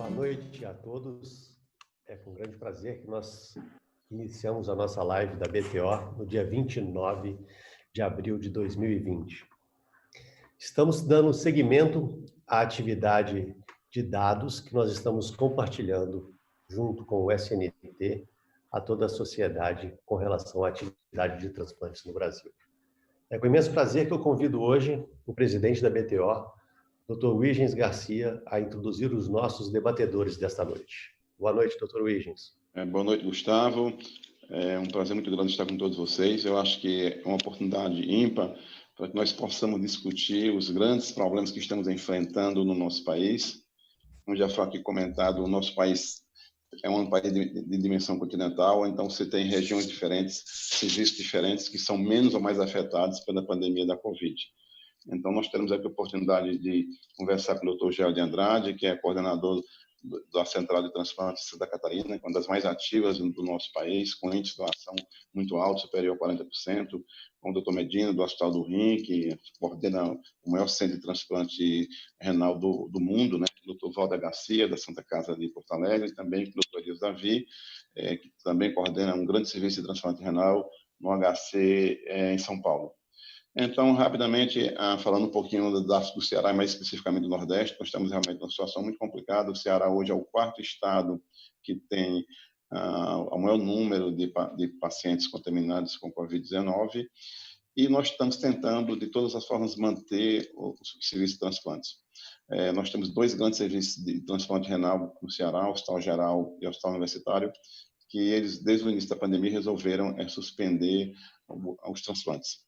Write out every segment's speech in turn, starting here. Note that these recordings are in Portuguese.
Boa noite a todos. É com grande prazer que nós iniciamos a nossa live da BTO no dia 29 de abril de 2020. Estamos dando seguimento à atividade de dados que nós estamos compartilhando junto com o SNT a toda a sociedade com relação à atividade de transplantes no Brasil. É com imenso prazer que eu convido hoje o presidente da BTO, Dr. Huygens Garcia, a introduzir os nossos debatedores desta noite. Boa noite, Dr. Huygens. Boa noite, Gustavo. É um prazer muito grande estar com todos vocês. Eu acho que é uma oportunidade ímpar para que nós possamos discutir os grandes problemas que estamos enfrentando no nosso país. Como já foi aqui comentado, o nosso país é um país de dimensão continental, então você tem regiões diferentes, serviços diferentes que são menos ou mais afetados pela pandemia da Covid. Então, nós teremos aqui a oportunidade de conversar com o Dr. Gel de Andrade, que é coordenador da Central de Transplantes de Santa Catarina, uma das mais ativas do nosso país, com índice de doação muito alto, superior a 40%, com o Dr. Medina, do Hospital do Rim, que coordena o maior centro de transplante renal do mundo, né? O Dr. Walter Garcia, da Santa Casa de Porto Alegre, e também com o Dr. Elias Davi, que também coordena um grande serviço de transplante renal no HC em São Paulo. Então, rapidamente, falando um pouquinho do Ceará, mais especificamente do Nordeste, nós estamos realmente numa situação muito complicada. O Ceará hoje é o quarto estado que tem o maior número de pacientes contaminados com Covid-19 e nós estamos tentando, de todas as formas, manter o serviço de transplantes. Nós temos dois grandes serviços de transplante renal no Ceará, o Hospital Geral e o Hospital Universitário, que eles, desde o início da pandemia, resolveram suspender os transplantes.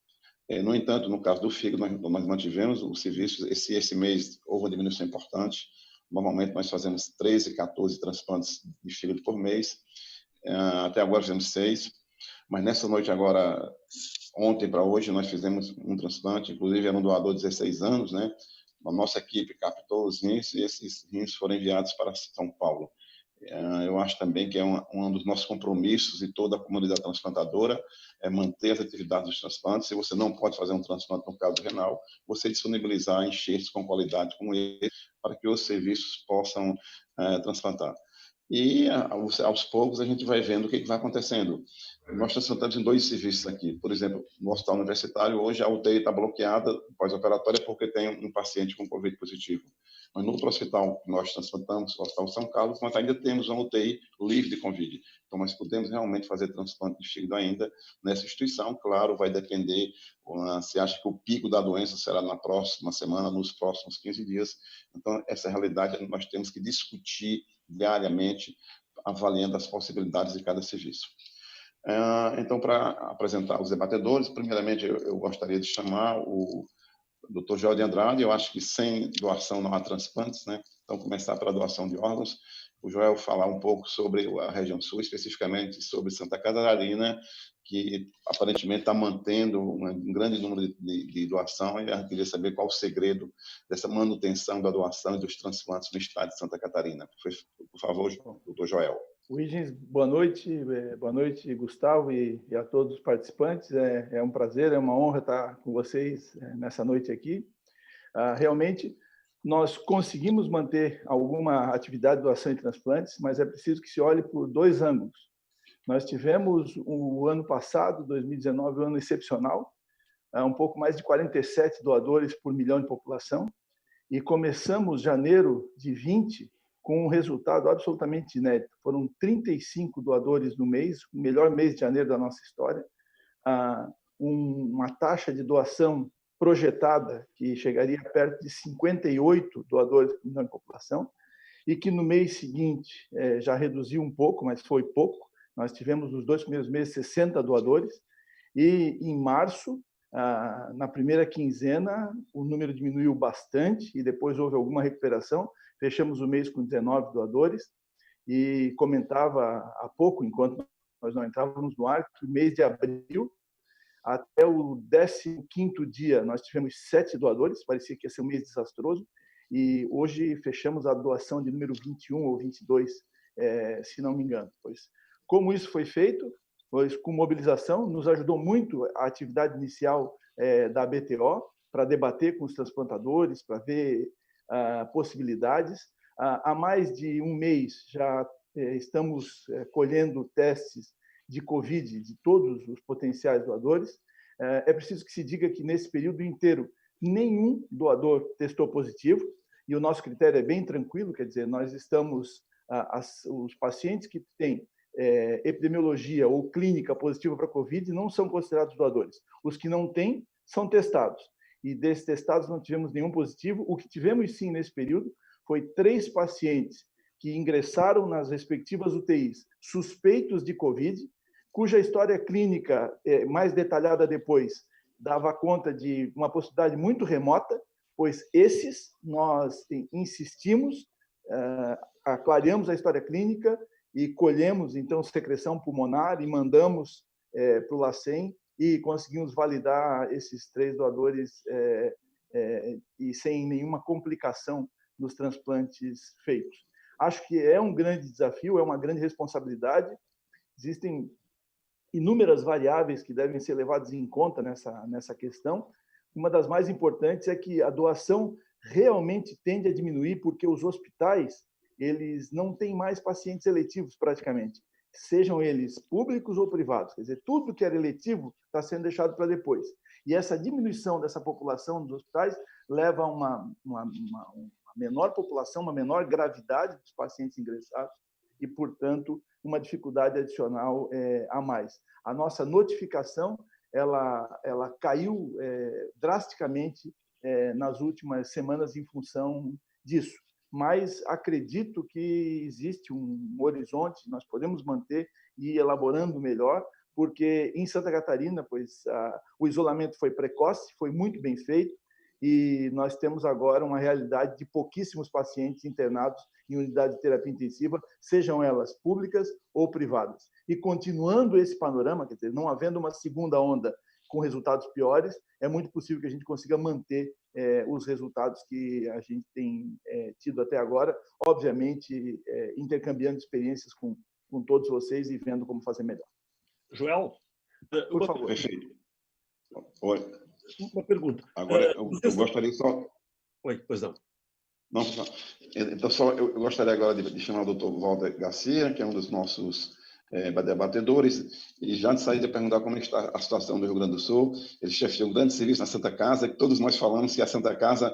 No entanto, no caso do fígado, nós mantivemos o serviço. Esse mês houve uma diminuição importante. Normalmente, nós fazemos 13, 14 transplantes de fígado por mês. Até agora, fizemos 6. Mas nessa noite agora, ontem para hoje, nós fizemos um transplante. Inclusive, era um doador de 16 anos, né? A nossa equipe captou os rins e esses rins foram enviados para São Paulo. Eu acho também que é um dos nossos compromissos e toda a comunidade transplantadora é manter as atividades dos transplantes. Se você não pode fazer um transplante no caso renal, você disponibilizar enxertos com qualidade como esse para que os serviços possam transplantar. E aos poucos a gente vai vendo o que vai acontecendo. Nós transplantamos em dois serviços aqui. Por exemplo, no Hospital Universitário, hoje a UTI está bloqueada pós-operatória porque tem um paciente com Covid positivo. Mas no outro hospital que nós transplantamos, o Hospital São Carlos, nós ainda temos uma UTI livre de Covid. Então, nós podemos realmente fazer transplante de fígado ainda nessa instituição. Claro, vai depender se acha que o pico da doença será na próxima semana, nos próximos 15 dias. Então, essa realidade nós temos que discutir diariamente, avaliando as possibilidades de cada serviço. Então, para apresentar os debatedores, primeiramente eu gostaria de chamar o Dr. Gel de Andrade. Eu acho que sem doação não há transplantes, né? Então, começar pela doação de órgãos. O Joel falar um pouco sobre a região sul, especificamente sobre Santa Catarina, que aparentemente está mantendo um grande número de doação, e eu queria saber qual o segredo dessa manutenção da doação e dos transplantes no estado de Santa Catarina. Por favor, doutor Joel. Huygens, boa noite, Gustavo, e a todos os participantes. É um prazer, é uma honra estar com vocês nessa noite aqui. Realmente, nós conseguimos manter alguma atividade de doação e transplantes, mas é preciso que se olhe por dois ângulos. Nós tivemos o ano passado, 2019, um ano excepcional, um pouco mais de 47 doadores por milhão de população, e começamos janeiro de 20 com um resultado absolutamente inédito. Foram 35 doadores no mês, o melhor mês de janeiro da nossa história, uma taxa de doação projetada que chegaria perto de 58 doadores por milhão de população, e que no mês seguinte já reduziu um pouco, mas foi pouco. Nós tivemos nos 2 primeiros meses 60 doadores, e em março, na primeira quinzena, o número diminuiu bastante e depois houve alguma recuperação. Fechamos o mês com 19 doadores e comentava há pouco, enquanto nós não entrávamos no ar, que o mês de abril, até o 15º dia, nós tivemos 7 doadores, parecia que ia ser um mês desastroso, e hoje fechamos a doação de número 21 ou 22, se não me engano. Pois, como isso foi feito? Pois, com mobilização, nos ajudou muito a atividade inicial da BTO, para debater com os transplantadores, para ver possibilidades. Há mais de um mês já estamos colhendo testes de Covid de todos os potenciais doadores. É preciso que se diga que, nesse período inteiro, nenhum doador testou positivo, e o nosso critério é bem tranquilo, quer dizer, nós estamos... os pacientes que têm epidemiologia ou clínica positiva para Covid não são considerados doadores. Os que não têm são testados. E desses testados não tivemos nenhum positivo. O que tivemos, sim, nesse período, foi 3 pacientes que ingressaram nas respectivas UTIs suspeitos de Covid, cuja história clínica mais detalhada depois dava conta de uma possibilidade muito remota, pois esses nós insistimos, aclaramos a história clínica e colhemos, então, secreção pulmonar e mandamos para o LACEN e conseguimos validar esses 3 doadores e sem nenhuma complicação nos transplantes feitos. Acho que é um grande desafio, é uma grande responsabilidade. Existem inúmeras variáveis que devem ser levadas em conta nessa questão. Uma das mais importantes é que a doação realmente tende a diminuir, porque os hospitais eles não têm mais pacientes eletivos, praticamente, sejam eles públicos ou privados. Quer dizer, tudo que era eletivo está sendo deixado para depois. E essa diminuição dessa população dos hospitais leva a uma menor população, uma menor gravidade dos pacientes ingressados e, portanto, uma dificuldade adicional a mais. A nossa notificação ela caiu drasticamente nas últimas semanas em função disso. Mas acredito que existe um horizonte, nós podemos manter e ir elaborando melhor, porque em Santa Catarina, pois o isolamento foi precoce, foi muito bem feito, e nós temos agora uma realidade de pouquíssimos pacientes internados em unidade de terapia intensiva, sejam elas públicas ou privadas. E continuando esse panorama, quer dizer, não havendo uma segunda onda com resultados piores, é muito possível que a gente consiga manter os resultados que a gente tem tido até agora, obviamente intercambiando experiências com todos vocês e vendo como fazer melhor. Joel, por favor. Perfeito. Oi. Uma pergunta. Agora, eu gostaria só... Oi, pois não. Não, então, eu gostaria agora de chamar o Dr. Walter Garcia, que é um dos nossos debatedores, e já de sair de perguntar como está a situação do Rio Grande do Sul. Ele chefiou um grande serviço na Santa Casa, que todos nós falamos que a Santa Casa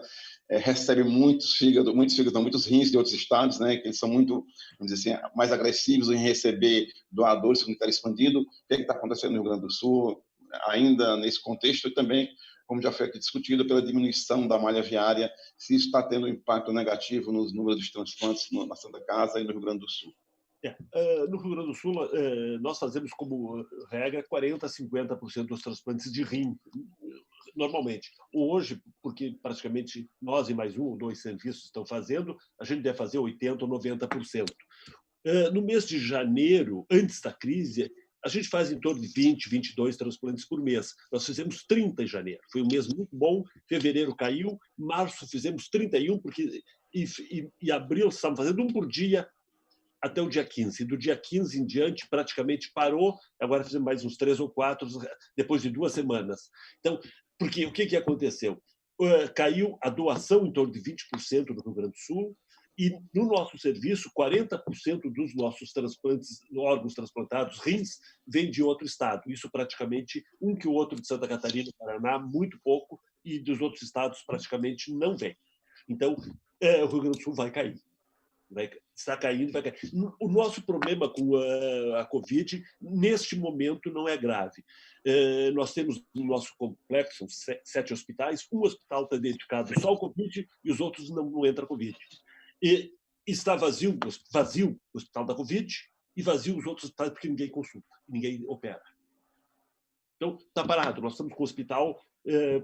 recebe muitos rins de outros estados, né, que eles são muito, vamos dizer assim, mais agressivos em receber doadores comunitários expandidos. O que está acontecendo no Rio Grande do Sul, ainda nesse contexto, e também, como já foi aqui discutido, pela diminuição da malha viária, se isso está tendo um impacto negativo nos números de transplantes na Santa Casa e no Rio Grande do Sul. No Rio Grande do Sul, nós fazemos como regra 40% a 50% dos transplantes de rim, normalmente. Hoje, porque praticamente nós e mais 1 ou 2 serviços estão fazendo, a gente deve fazer 80% ou 90%. No mês de janeiro, antes da crise, a gente faz em torno de 20, 22 transplantes por mês. Nós fizemos 30 em janeiro. Foi um mês muito bom. Fevereiro caiu. Março fizemos 31, e abril estamos fazendo 1 por dia até o dia 15. Do dia 15 em diante, praticamente parou. Agora fizemos mais uns 3 ou 4, depois de 2 semanas. Então, porque o que aconteceu? Caiu a doação em torno de 20% no Rio Grande do Sul, e no nosso serviço, 40% dos nossos transplantes, órgãos transplantados, rins, vem de outro estado. Isso praticamente um que o outro de Santa Catarina e Paraná, muito pouco, e dos outros estados praticamente não vem. Então, o Rio Grande do Sul vai cair. Está caindo, vai cair. O nosso problema com a Covid, neste momento, não é grave. Nós temos no nosso complexo 7 hospitais, um hospital está dedicado só ao Covid e os outros não entra Covid. E está vazio o hospital da Covid e vazio os outros hospitais porque ninguém consulta, ninguém opera. Então, está parado. Nós estamos com o hospital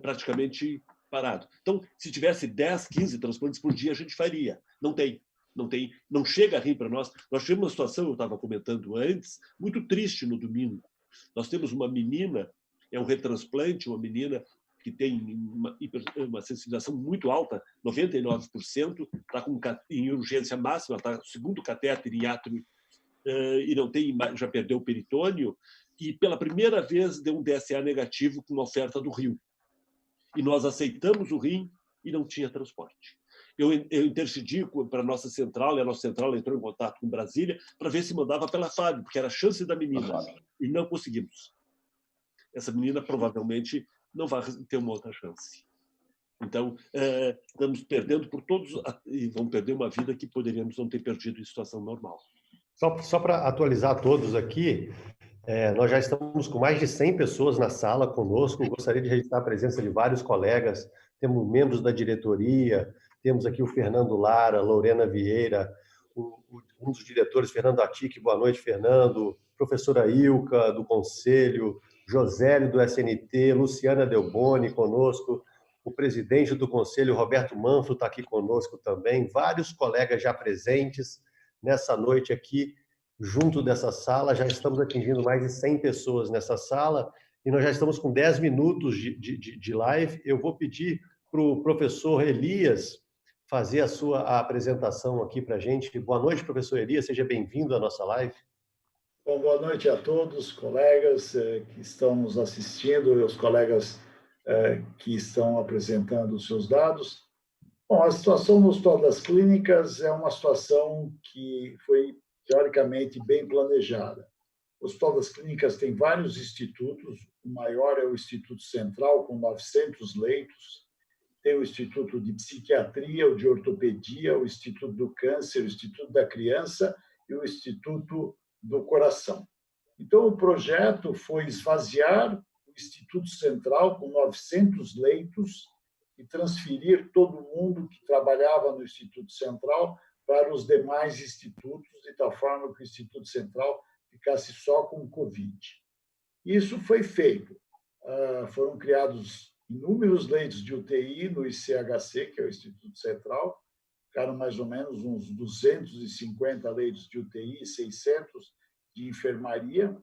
praticamente parado. Então, se tivesse 10, 15 transplantes por dia, a gente faria. Não tem. Não chega a rir para nós. Nós tivemos uma situação, eu estava comentando antes, muito triste no domingo. Nós temos uma menina, é um retransplante, uma menina que tem uma sensibilização muito alta, 99%, está em urgência máxima, está no 2º catéter em átrio e não tem, já perdeu o peritônio, e pela primeira vez deu um DSA negativo com uma oferta do Rio. E nós aceitamos o rim e não tinha transporte. Eu intercedi para a nossa central, e a nossa central entrou em contato com Brasília para ver se mandava pela FAB, porque era a chance da menina. E não conseguimos. Essa menina provavelmente não vai ter uma outra chance. Então, estamos perdendo por todos, e vamos perder uma vida que poderíamos não ter perdido em situação normal. Só para atualizar todos aqui, nós já estamos com mais de 100 pessoas na sala conosco. Gostaria de registrar a presença de vários colegas. Temos membros da diretoria, temos aqui o Fernando Lara, Lorena Vieira, um dos diretores, Fernando Atique. Boa noite, Fernando. Professora Ilka, do Conselho, Josélio, do SNT, Luciana Delboni conosco, o presidente do Conselho, Roberto Manfro, está aqui conosco também, vários colegas já presentes nessa noite aqui, junto dessa sala. Já estamos atingindo mais de 100 pessoas nessa sala e nós já estamos com 10 minutos de live. Eu vou pedir para o professor Elias fazer a sua apresentação aqui para a gente. Boa noite, professor Elias, seja bem-vindo à nossa live. Bom, boa noite a todos, colegas que estão nos assistindo e os colegas que estão apresentando os seus dados. Bom, a situação no Hospital das Clínicas é uma situação que foi, teoricamente, bem planejada. O Hospital das Clínicas tem vários institutos, o maior é o Instituto Central, com 900 leitos, tem o Instituto de Psiquiatria, o de Ortopedia, o Instituto do Câncer, o Instituto da Criança e o Instituto do Coração. Então, o projeto foi esvaziar o Instituto Central com 900 leitos e transferir todo mundo que trabalhava no Instituto Central para os demais institutos, de tal forma que o Instituto Central ficasse só com o Covid. Isso foi feito. Foram criados inúmeros leitos de UTI no ICHC, que é o Instituto Central, ficaram mais ou menos uns 250 leitos de UTI, 600 de enfermaria,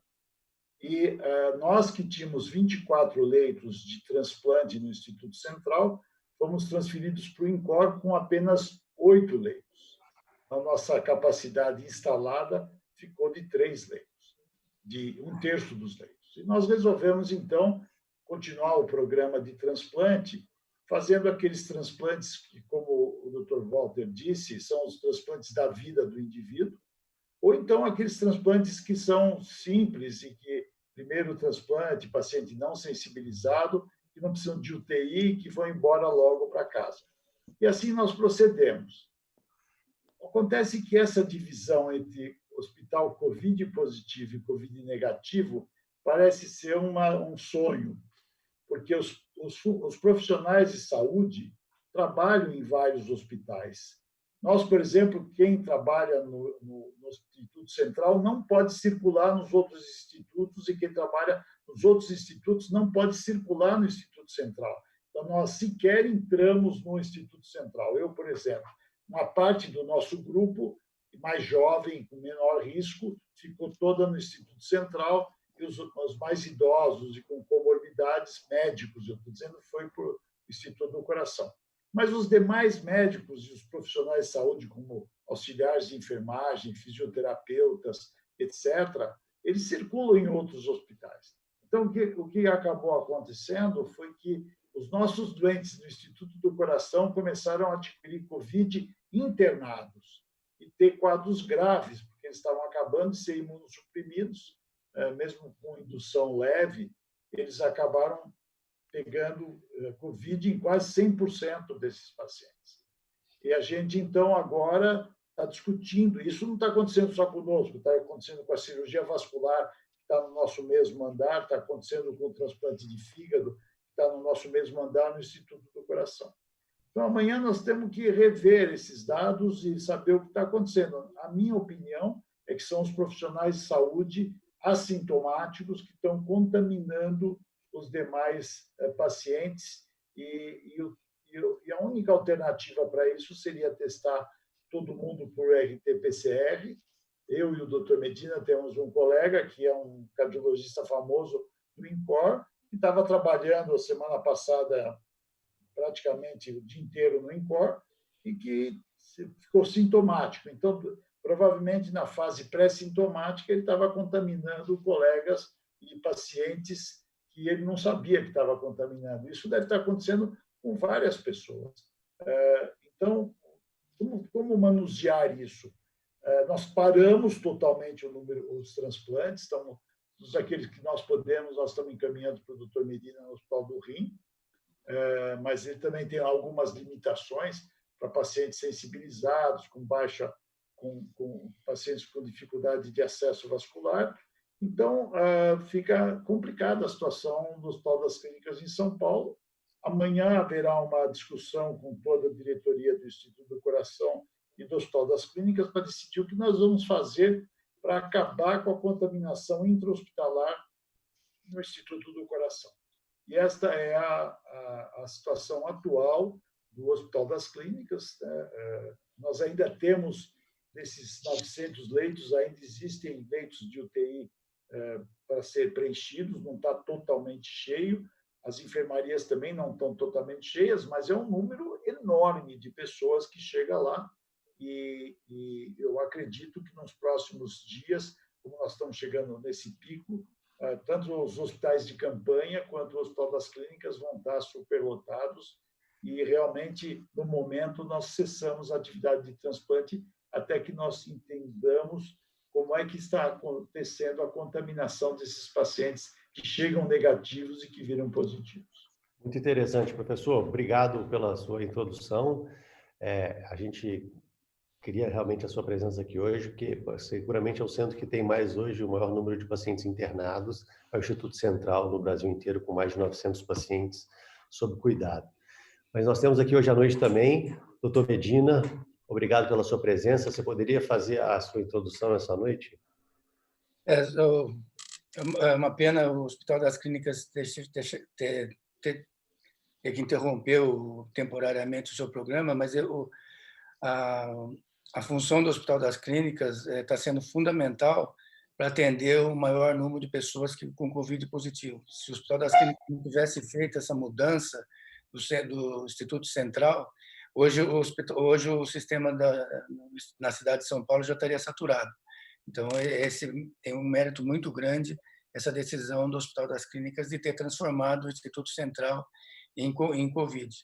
e nós que tínhamos 24 leitos de transplante no Instituto Central, fomos transferidos para o INCOR com apenas 8 leitos. A nossa capacidade instalada ficou de 3 leitos, de 1/3 dos leitos. E nós resolvemos, então, continuar o programa de transplante, fazendo aqueles transplantes que, como o Dr. Walter disse, são os transplantes da vida do indivíduo, ou então aqueles transplantes que são simples e que, primeiro transplante, paciente não sensibilizado, que não precisam de UTI e que vão embora logo para casa. E assim nós procedemos. Acontece que essa divisão entre hospital Covid positivo e Covid negativo parece ser um sonho, porque os profissionais de saúde trabalham em vários hospitais. Nós, por exemplo, quem trabalha no Instituto Central não pode circular nos outros institutos e quem trabalha nos outros institutos não pode circular no Instituto Central. Então, nós sequer entramos no Instituto Central. Eu, por exemplo, uma parte do nosso grupo, mais jovem, com menor risco, ficou toda no Instituto Central e os mais idosos e com comorbidades, médicos, eu estou dizendo, foi para o Instituto do Coração. Mas os demais médicos e os profissionais de saúde, como auxiliares de enfermagem, fisioterapeutas, etc., eles circulam em outros hospitais. Então, o que acabou acontecendo foi que os nossos doentes do Instituto do Coração começaram a adquirir Covid internados e ter quadros graves, porque eles estavam acabando de ser imunossuprimidos, mesmo com indução leve, eles acabaram pegando Covid em quase 100% desses pacientes. E a gente, então, agora está discutindo, isso não está acontecendo só conosco, está acontecendo com a cirurgia vascular, que está no nosso mesmo andar, está acontecendo com o transplante de fígado, que está no nosso mesmo andar no Instituto do Coração. Então, amanhã nós temos que rever esses dados e saber o que está acontecendo. A minha opinião é que são os profissionais de saúde assintomáticos que estão contaminando os demais pacientes e a única alternativa para isso seria testar todo mundo por RT-PCR. Eu e o Dr. Medina temos um colega que é um cardiologista famoso do INCOR, que estava trabalhando a semana passada praticamente o dia inteiro no INCOR e que ficou sintomático. Então, provavelmente, na fase pré-sintomática, ele estava contaminando colegas e pacientes que ele não sabia que estava contaminando. Isso deve estar acontecendo com várias pessoas. Então, Como manusear isso? Nós paramos totalmente os transplantes, então, todos aqueles que nós podemos, nós estamos encaminhando para o Dr. Medina no Hospital do Rim, mas ele também tem algumas limitações para pacientes sensibilizados, com pacientes com dificuldade de acesso vascular. Então, fica complicada a situação do Hospital das Clínicas em São Paulo. Amanhã haverá uma discussão com toda a diretoria do Instituto do Coração e do Hospital das Clínicas para decidir o que nós vamos fazer para acabar com a contaminação intra-hospitalar no Instituto do Coração. E esta é a situação atual do Hospital das Clínicas. Nós ainda temos, desses 900 leitos, ainda existem leitos de UTI para ser preenchidos, não está totalmente cheio. As enfermarias também não estão totalmente cheias, mas é um número enorme de pessoas que chega lá. E eu acredito que nos próximos dias, como nós estamos chegando nesse pico, tanto os hospitais de campanha quanto o Hospital das Clínicas vão estar superlotados e realmente, no momento, nós cessamos a atividade de transplante até que nós entendamos como é que está acontecendo a contaminação desses pacientes que chegam negativos e que viram positivos. Muito interessante, professor. Obrigado pela sua introdução. A gente queria realmente a sua presença aqui hoje, porque seguramente é o centro que tem mais hoje o maior número de pacientes internados, é o Instituto Central no Brasil inteiro, com mais de 900 pacientes sob cuidado. Mas nós temos aqui hoje à noite também o Dr. Medina. Obrigado pela sua presença. Você poderia fazer a sua introdução essa noite? É uma pena o Hospital das Clínicas ter que interromper temporariamente o seu programa, mas a função do Hospital das Clínicas está sendo fundamental para atender o maior número de pessoas com Covid positivo. Se o Hospital das Clínicas não tivesse feito essa mudança do Instituto Central, hoje o sistema na cidade de São Paulo já estaria saturado. Então, esse tem um mérito muito grande, essa decisão do Hospital das Clínicas de ter transformado o Instituto Central em Covid.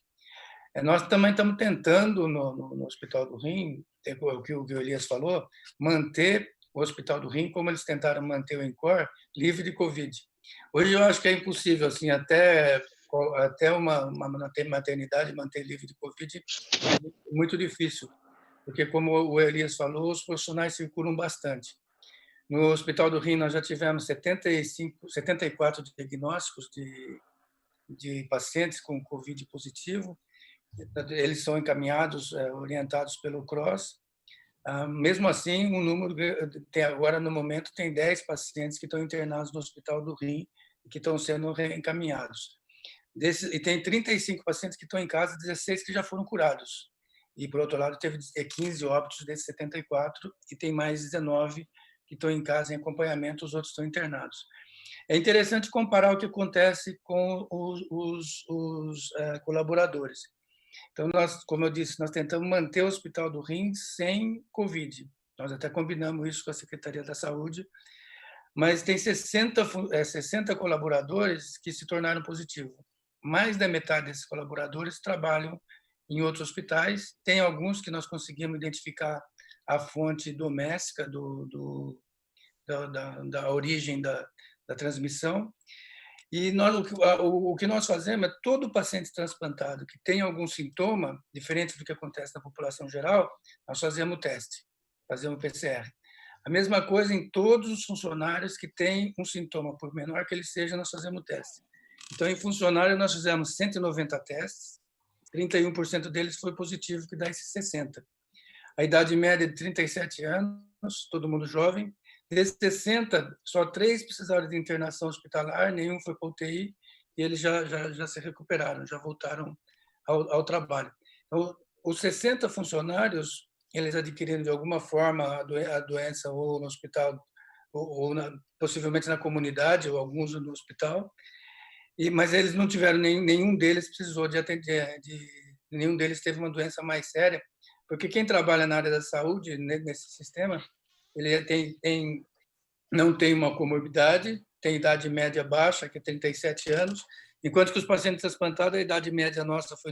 Nós também estamos tentando, no Hospital do Rim, o que o Elias falou, manter o Hospital do Rim como eles tentaram manter o INCOR livre de Covid. Hoje eu acho que é impossível, assim, até uma maternidade manter livre de Covid é muito difícil, porque, como o Elias falou, os profissionais circulam bastante. No Hospital do Rim, nós já tivemos 74 diagnósticos de pacientes com Covid positivo. Eles são encaminhados, orientados pelo CROSS. Mesmo assim, o número agora, no momento, tem 10 pacientes que estão internados no Hospital do Rim e que estão sendo reencaminhados. E tem 35 pacientes que estão em casa, 16 que já foram curados. E, por outro lado, teve 15 óbitos desses 74 e tem mais 19 que estão em casa em acompanhamento, os outros estão internados. É interessante comparar o que acontece com os colaboradores. Então, como eu disse, nós tentamos manter o Hospital do Rim sem Covid. Nós até combinamos isso com a Secretaria da Saúde, mas tem 60 colaboradores que se tornaram positivos. Mais da metade desses colaboradores trabalham em outros hospitais. Tem alguns que nós conseguimos identificar a fonte doméstica da origem da transmissão. E o que nós fazemos é todo paciente transplantado que tem algum sintoma, diferente do que acontece na população geral, nós fazemos o teste, fazemos o PCR. A mesma coisa em todos os funcionários que têm um sintoma, por menor que ele seja, nós fazemos o teste. Então, em funcionário, nós fizemos 190 testes, 31% deles foi positivo, que dá esses 60. A idade média de 37 anos, todo mundo jovem. Desses 60, só 3 precisaram de internação hospitalar, nenhum foi para UTI, e eles já se recuperaram, já voltaram ao trabalho. Então, os 60 funcionários, eles adquiriram de alguma forma a doença ou no hospital, ou possivelmente na comunidade, ou alguns no hospital, mas eles não tiveram, nenhum deles precisou de atender, nenhum deles teve uma doença mais séria, porque quem trabalha na área da saúde, nesse sistema, ele não tem uma comorbidade, tem idade média baixa, que é 37 anos, enquanto que os pacientes transplantados, a idade média nossa foi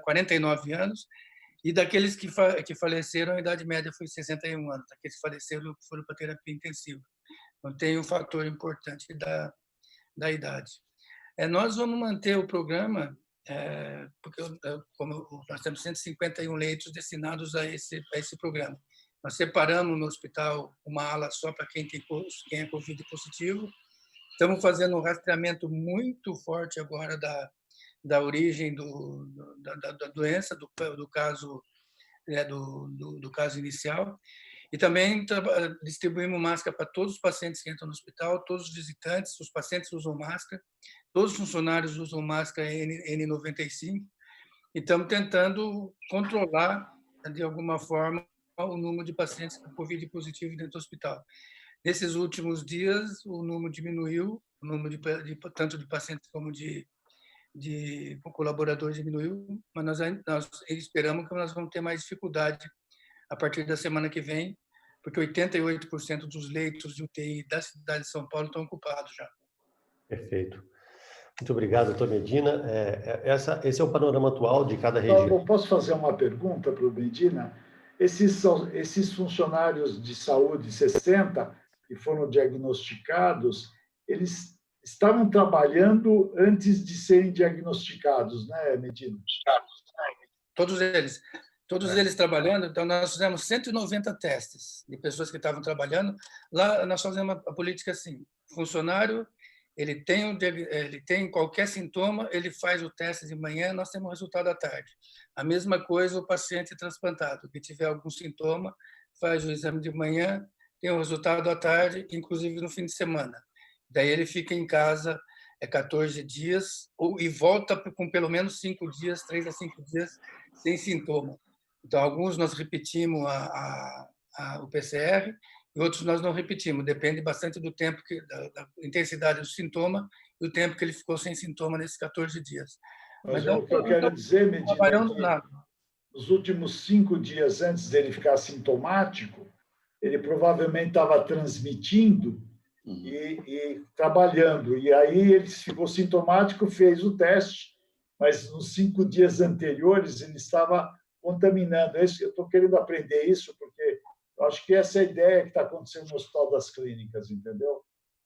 49 anos, E daqueles que faleceram, a idade média foi 61 anos. Daqueles que faleceram foram para terapia intensiva. Então, tem um fator importante da idade. Nós vamos manter o programa, porque como nós temos 151 leitos destinados a esse programa. Nós separamos no hospital uma ala só para quem é Covid positivo. Estamos fazendo um rastreamento muito forte agora da origem da doença, do caso inicial. E também distribuímos máscara para todos os pacientes que entram no hospital, todos os visitantes, os pacientes usam máscara, todos os funcionários usam máscara N95, e estamos tentando controlar, de alguma forma, o número de pacientes com Covid positivo dentro do hospital. Nesses últimos dias, o número diminuiu, o número tanto de pacientes como de colaboradores diminuiu, mas nós esperamos que nós vamos ter mais dificuldade a partir da semana que vem, porque 88% dos leitos de UTI da cidade de São Paulo estão ocupados já. Perfeito. Muito obrigado, doutor Medina. Esse é o panorama atual de cada região. Eu posso fazer uma pergunta para o Medina? Esses funcionários de saúde, 60, que foram diagnosticados, eles estavam trabalhando antes de serem diagnosticados, né, Medina? Todos eles trabalhando. Então, nós fizemos 190 testes de pessoas que estavam trabalhando. Lá, nós fazemos a política assim: funcionário, ele tem qualquer sintoma, ele faz o teste de manhã, nós temos o resultado à tarde. A mesma coisa o paciente transplantado, que tiver algum sintoma, faz o exame de manhã, tem o resultado à tarde, inclusive no fim de semana. Daí ele fica em casa 14 dias e volta com pelo menos 5 dias, 3 a 5 dias, sem sintoma. Então, alguns nós repetimos o PCR e outros nós não repetimos. Depende bastante do tempo, da intensidade do sintoma e o tempo que ele ficou sem sintoma nesses 14 dias. Mas o que eu quero dizer, Medina, é que nos últimos 5 dias antes dele ficar sintomático, ele provavelmente estava transmitindo e trabalhando. E aí ele ficou sintomático, fez o teste, mas nos 5 dias anteriores ele estava contaminando. Eu estou querendo aprender isso, porque eu acho que essa é a ideia que está acontecendo no Hospital das Clínicas, entendeu?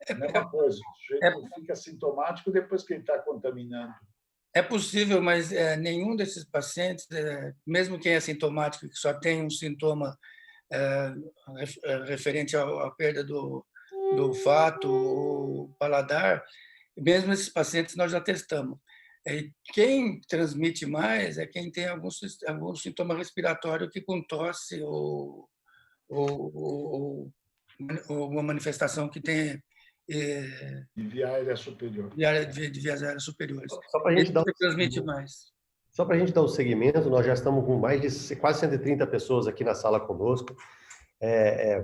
É a mesma coisa. O sujeito fica sintomático depois que ele está contaminando. É possível, mas nenhum desses pacientes, mesmo quem é sintomático, que só tem um sintoma referente à perda do olfato ou paladar, mesmo esses pacientes nós já testamos. E quem transmite mais é quem tem algum sintoma respiratório, que com tosse ou uma manifestação que tem de via aérea superior. De vias aéreas superiores. Só para a gente transmite mais. Só para a gente dar o segmento, nós já estamos com mais de quase 130 pessoas aqui na sala conosco.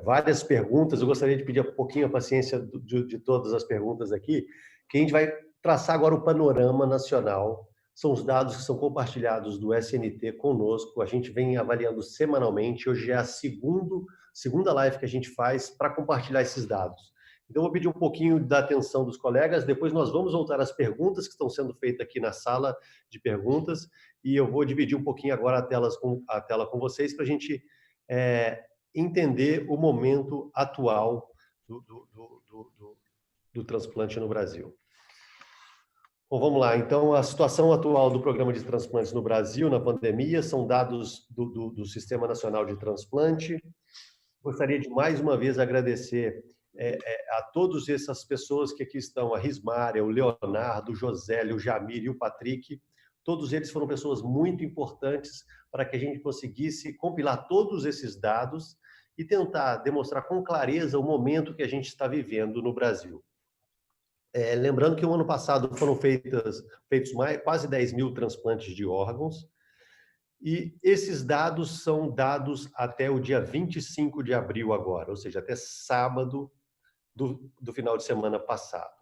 Várias perguntas. Eu gostaria de pedir um pouquinho a paciência de todas as perguntas aqui, que a gente vai traçar agora o panorama nacional. São os dados que são compartilhados do SNT conosco. A gente vem avaliando semanalmente. Hoje é a segunda live que a gente faz para compartilhar esses dados. Então, eu vou pedir um pouquinho da atenção dos colegas, depois nós vamos voltar às perguntas que estão sendo feitas aqui na sala de perguntas, e eu vou dividir um pouquinho agora a tela com vocês para a gente entender o momento atual do transplante no Brasil. Bom, vamos lá. Então, a situação atual do programa de transplantes no Brasil, na pandemia, são dados do Sistema Nacional de Transplante. Gostaria de, mais uma vez, agradecer a todas essas pessoas que aqui estão, a Rismária, o Leonardo, o Josélio, o Jamir e o Patrick. Todos eles foram pessoas muito importantes para que a gente conseguisse compilar todos esses dados e tentar demonstrar com clareza o momento que a gente está vivendo no Brasil. Lembrando que o ano passado foram feitos quase 10 mil transplantes de órgãos, e esses dados são dados até o dia 25 de abril agora, ou seja, até sábado do final de semana passado.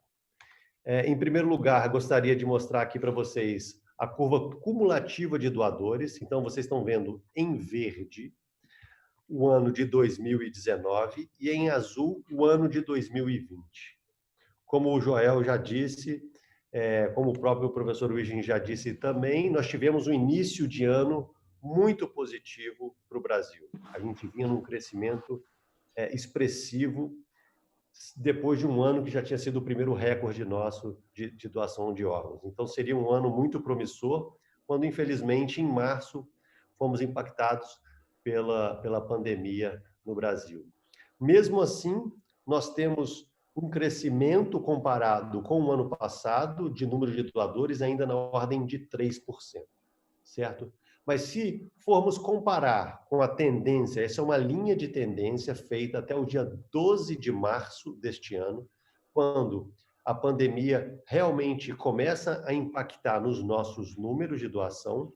Em primeiro lugar, gostaria de mostrar aqui para vocês a curva cumulativa de doadores. Então, vocês estão vendo em verde o ano de 2019 e em azul o ano de 2020. Como o Joel já disse, como o próprio professor Luiz já disse também, nós tivemos um início de ano muito positivo para o Brasil. A gente vinha num crescimento expressivo depois de um ano que já tinha sido o primeiro recorde nosso de doação de órgãos. Então, seria um ano muito promissor, quando, infelizmente, em março, fomos impactados pela pandemia no Brasil. Mesmo assim, nós temos um crescimento comparado com o ano passado de número de doadores ainda na ordem de 3%, certo? Mas se formos comparar com a tendência, essa é uma linha de tendência feita até o dia 12 de março deste ano, quando a pandemia realmente começa a impactar nos nossos números de doação,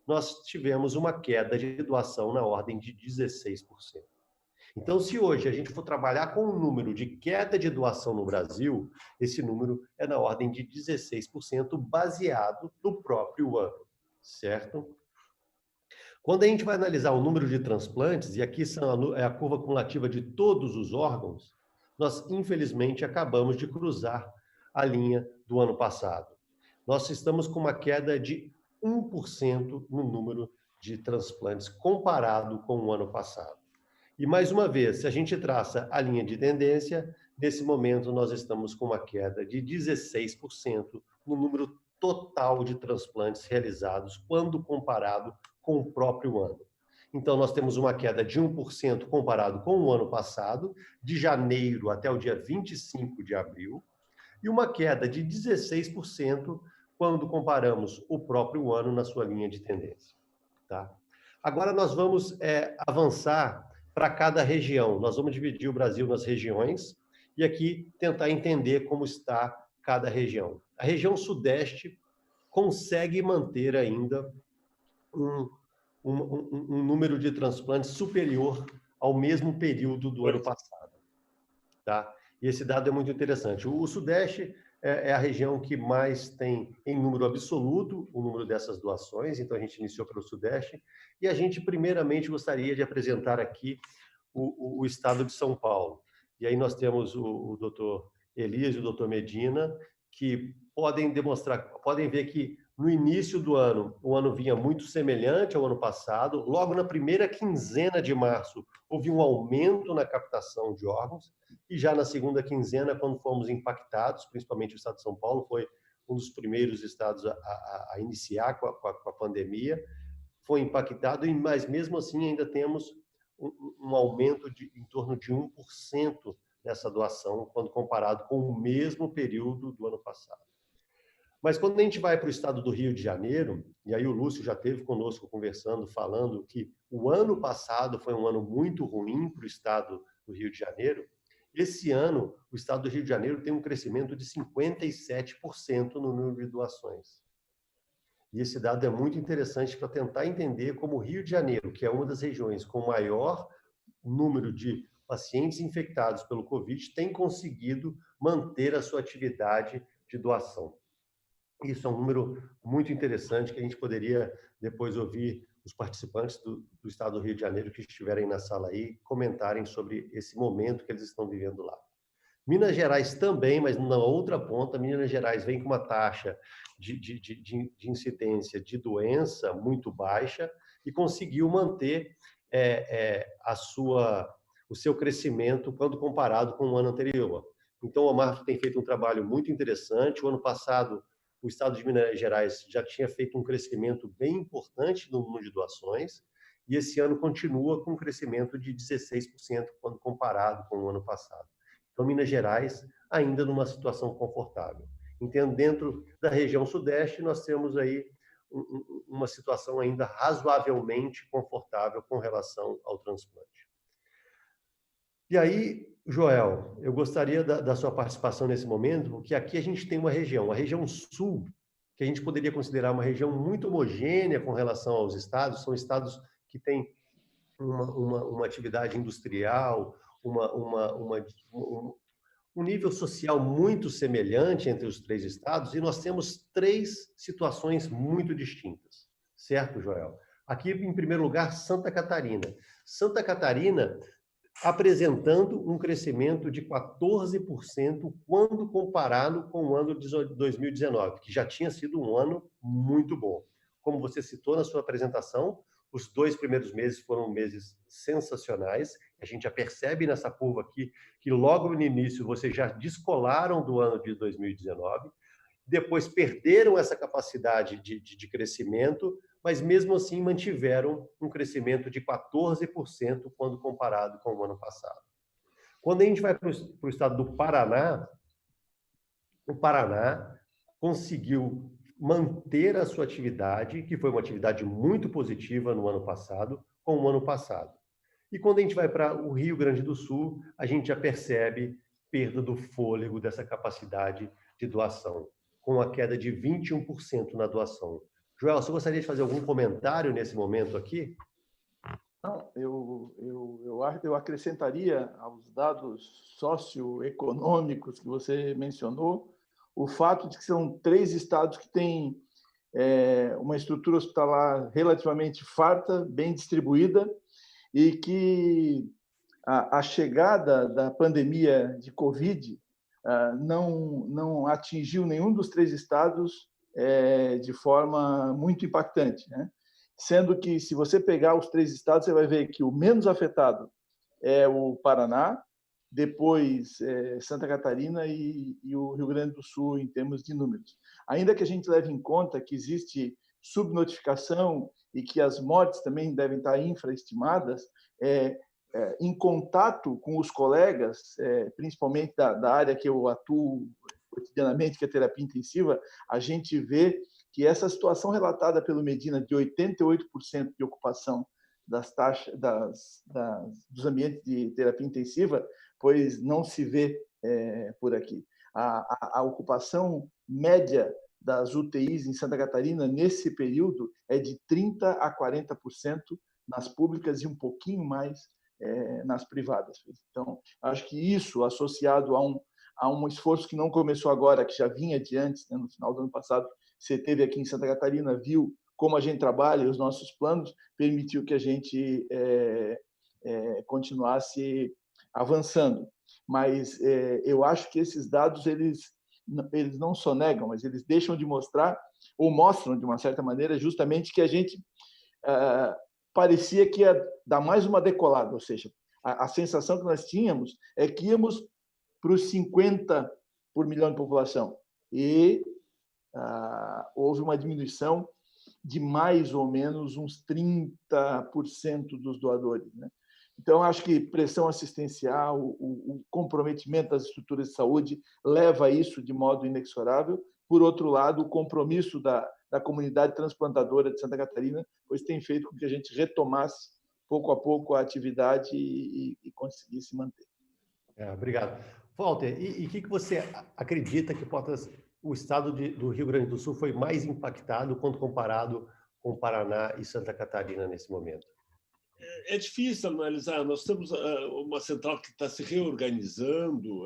nós tivemos uma queda de doação na ordem de 16%. Então, se hoje a gente for trabalhar com o número de queda de doação no Brasil, esse número é na ordem de 16%, baseado no próprio ano, certo? Quando a gente vai analisar o número de transplantes, e aqui é a curva cumulativa de todos os órgãos, nós, infelizmente, acabamos de cruzar a linha do ano passado. Nós estamos com uma queda de 1% no número de transplantes comparado com o ano passado. E, mais uma vez, se a gente traça a linha de tendência, nesse momento nós estamos com uma queda de 16% no número total de transplantes realizados quando comparado com o próprio ano. Então, nós temos uma queda de 1% comparado com o ano passado, de janeiro até o dia 25 de abril, e uma queda de 16% quando comparamos o próprio ano na sua linha de tendência. Tá? Agora, nós vamos avançar para cada região. Nós vamos dividir o Brasil nas regiões e aqui tentar entender como está cada região. A região Sudeste consegue manter ainda um número de transplantes superior ao mesmo período do ano passado. Tá? E esse dado é muito interessante. O Sudeste é a região que mais tem, em número absoluto, o número dessas doações, então a gente iniciou pelo Sudeste, e a gente, primeiramente, gostaria de apresentar aqui o estado de São Paulo. E aí nós temos o doutor Elias e o doutor Medina, que podem ver que no início do ano, o ano vinha muito semelhante ao ano passado. Logo na primeira quinzena de março, houve um aumento na captação de órgãos. E já na segunda quinzena, quando fomos impactados, principalmente o estado de São Paulo, foi um dos primeiros estados a iniciar com a pandemia, foi impactado, mas mesmo assim ainda temos um aumento em torno de 1% nessa doação, quando comparado com o mesmo período do ano passado. Mas quando a gente vai para o estado do Rio de Janeiro, e aí o Lúcio já esteve conosco conversando, falando que o ano passado foi um ano muito ruim para o estado do Rio de Janeiro, esse ano o estado do Rio de Janeiro tem um crescimento de 57% no número de doações. E esse dado é muito interessante para tentar entender como o Rio de Janeiro, que é uma das regiões com maior número de pacientes infectados pelo Covid, tem conseguido manter a sua atividade de doação. Isso é um número muito interessante que a gente poderia depois ouvir os participantes do estado do Rio de Janeiro que estiverem na sala aí comentarem sobre esse momento que eles estão vivendo lá. Minas Gerais também, mas na outra ponta, Minas Gerais vem com uma taxa de incidência de doença muito baixa e conseguiu manter o seu crescimento quando comparado com o ano anterior. Então, a Marfa tem feito um trabalho muito interessante. O ano passado, o estado de Minas Gerais já tinha feito um crescimento bem importante no número de doações, e esse ano continua com um crescimento de 16% quando comparado com o ano passado. Então, Minas Gerais ainda numa situação confortável. Então, dentro da região Sudeste, nós temos aí uma situação ainda razoavelmente confortável com relação ao transplante. E aí, Joel, eu gostaria da sua participação nesse momento, porque aqui a gente tem uma região, a região sul, que a gente poderia considerar uma região muito homogênea com relação aos estados, são estados que têm uma atividade industrial, um nível social muito semelhante entre os três estados, e nós temos três situações muito distintas, certo, Joel? Aqui, em primeiro lugar, Santa Catarina. Santa Catarina apresentando um crescimento de 14% quando comparado com o ano de 2019, que já tinha sido um ano muito bom. Como você citou na sua apresentação, Os 2 primeiros meses foram meses sensacionais. A gente já percebe nessa curva aqui que logo no início vocês já descolaram do ano de 2019, depois perderam essa capacidade de crescimento, mas mesmo assim mantiveram um crescimento de 14% quando comparado com o ano passado. Quando a gente vai para o estado do Paraná, o Paraná conseguiu manter a sua atividade, que foi uma atividade muito positiva no ano passado, com o ano passado. E quando a gente vai para o Rio Grande do Sul, a gente já percebe perda do fôlego dessa capacidade de doação, com a queda de 21% na doação. Joel, você gostaria de fazer algum comentário nesse momento aqui? Não, eu acrescentaria aos dados socioeconômicos que você mencionou o fato de que são 3 estados que têm uma estrutura hospitalar relativamente farta, bem distribuída, e que a chegada da pandemia de Covid não atingiu nenhum dos 3 estados de forma muito impactante, né? Sendo que, se você pegar os 3 estados, você vai ver que o menos afetado é o Paraná, depois Santa Catarina e o Rio Grande do Sul, em termos de números. Ainda que a gente leve em conta que existe subnotificação e que as mortes também devem estar infraestimadas, em contato com os colegas, principalmente da área que eu atuo cotidianamente, que é a terapia intensiva, a gente vê que essa situação relatada pelo Medina de 88% de ocupação das taxas dos ambientes de terapia intensiva, pois não se vê por aqui. A ocupação média das UTIs em Santa Catarina, nesse período, é de 30% a 40% nas públicas e um pouquinho mais nas privadas. Então, acho que isso, associado a um esforço que não começou agora, que já vinha de antes, né, no final do ano passado, você teve aqui em Santa Catarina, viu como a gente trabalha, os nossos planos, permitiu que a gente continuasse avançando. Mas eu acho que esses dados, eles não só negam, mas eles deixam de mostrar, ou mostram, de uma certa maneira, justamente que a gente parecia que ia dar mais uma decolada, ou seja, a sensação que nós tínhamos é que íamos para os 50 por milhão de população. E houve uma diminuição de mais ou menos uns 30% dos doadores, né? Então, acho que pressão assistencial, o comprometimento das estruturas de saúde leva a isso de modo inexorável. Por outro lado, o compromisso da comunidade transplantadora de Santa Catarina, pois tem feito com que a gente retomasse, pouco a pouco, a atividade e conseguisse manter. Obrigado. Walter, e o que você acredita que o estado do Rio Grande do Sul foi mais impactado quando comparado com o Paraná e Santa Catarina nesse momento? É difícil analisar. Nós temos uma central que está se reorganizando.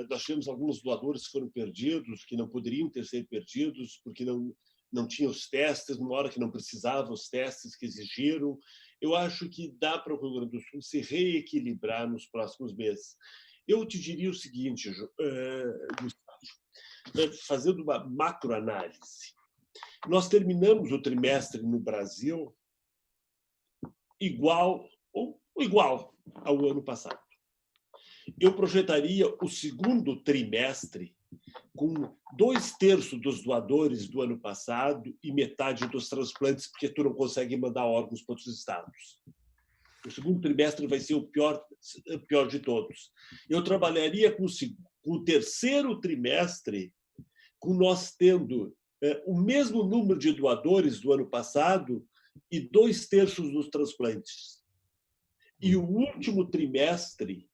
Nós tivemos alguns doadores que foram perdidos, que não poderiam ter sido perdidos, porque não tinham os testes, numa hora que não precisava os testes que exigiram. Eu acho que dá para o Rio Grande do Sul se reequilibrar nos próximos meses. Eu te diria o seguinte, Gustavo, fazendo uma macroanálise. Nós terminamos o trimestre no Brasil igual ao ano passado. Eu projetaria o segundo trimestre com 2/3 dos doadores do ano passado e metade dos transplantes, porque tu não consegue mandar órgãos para outros estados. O segundo trimestre vai ser o pior de todos. Eu trabalharia com o terceiro trimestre, com nós tendo o mesmo número de doadores do ano passado e 2/3 dos transplantes. E o último trimestre,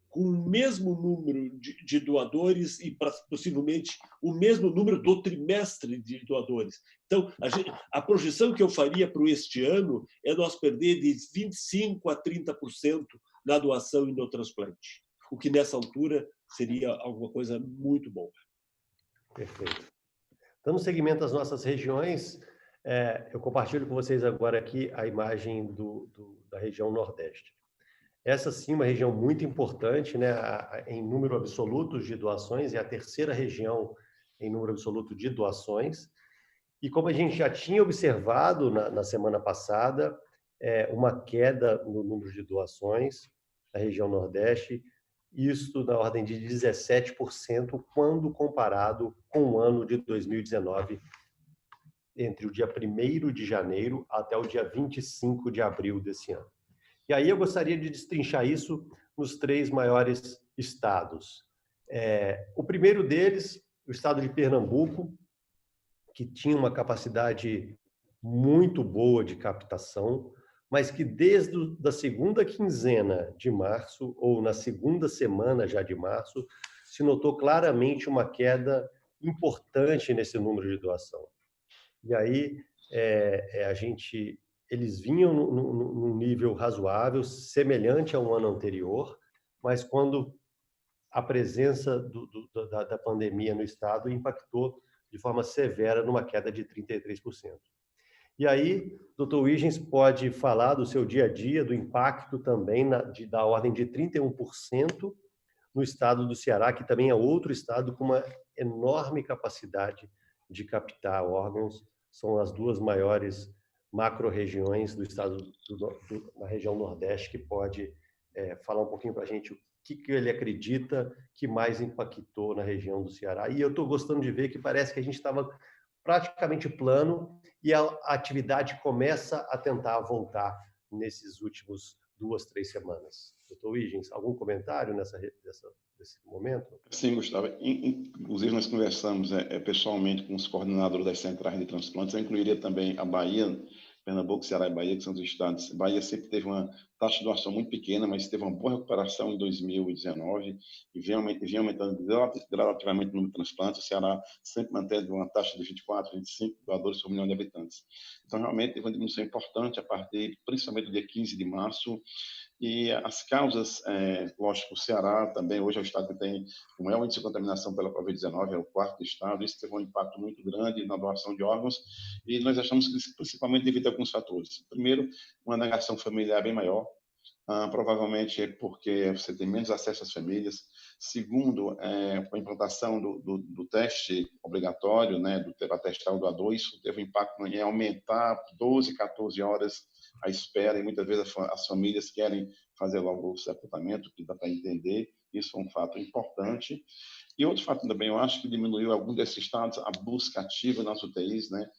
com o mesmo número de doadores e possivelmente o mesmo número do trimestre de doadores. Então, a projeção que eu faria para este ano é nós perder de 25% a 30% na doação e no transplante, o que nessa altura seria alguma coisa muito boa. Perfeito. Dando seguimento às nossas regiões, eu compartilho com vocês agora aqui a imagem da região Nordeste. Essa, sim, uma região muito importante, né, em número absoluto de doações, é a terceira região em número absoluto de doações, E como a gente já tinha observado na semana passada, uma queda no número de doações na região Nordeste, isto na ordem de 17%, quando comparado com o ano de 2019, entre o dia 1º de janeiro até o dia 25 de abril desse ano. E aí eu gostaria de destrinchar isso nos 3 maiores estados. O primeiro deles, o estado de Pernambuco, que tinha uma capacidade muito boa de captação, mas que desde a segunda quinzena de março, ou na segunda semana já de março, se notou claramente uma queda importante nesse número de doação. E aí eles vinham num nível razoável, semelhante ao ano anterior, mas quando a presença da pandemia no estado impactou de forma severa numa queda de 33%. E aí, Dr. Huygens pode falar do seu dia a dia, do impacto também da ordem de 31% no estado do Ceará, que também é outro estado com uma enorme capacidade de captar órgãos. São as 2 maiores macro-regiões do estado, na região Nordeste, que pode falar um pouquinho para a gente o que ele acredita que mais impactou na região do Ceará. E eu estou gostando de ver que parece que a gente estava praticamente plano e a atividade começa a tentar voltar nesses últimos 2, 3 semanas. Dr. Huygens, algum comentário nesse momento? Sim, Gustavo. Inclusive, nós conversamos pessoalmente com os coordenadores das centrais de transplantes. Eu incluiria também a Bahia, Pernambuco, Ceará e Bahia, que são os estados. Bahia sempre teve uma taxa de doação muito pequena, mas teve uma boa recuperação em 2019 e vem aumentando gradativamente o número de transplantes. O Ceará sempre manteve uma taxa de 24, 25 doadores por milhão de habitantes. Então, realmente, teve uma diminuição importante a partir, principalmente do dia 15 de março. E as causas, lógico, o Ceará também, hoje é o estado que tem o maior índice de contaminação pela Covid-19, é o 4º estado. Isso teve um impacto muito grande na doação de órgãos e nós achamos que isso principalmente devido a alguns fatores. Primeiro, uma negação familiar bem maior, provavelmente é porque você tem menos acesso às famílias. Segundo, com a implantação do teste obrigatório, né, para testar o doador, isso teve um impacto em aumentar 12, 14 horas a espera, e muitas vezes as famílias querem fazer logo o sepultamento, que dá para entender. Isso é um fato importante. E outro fato também, eu acho que diminuiu em alguns desses estados a busca ativa nas UTIs, né?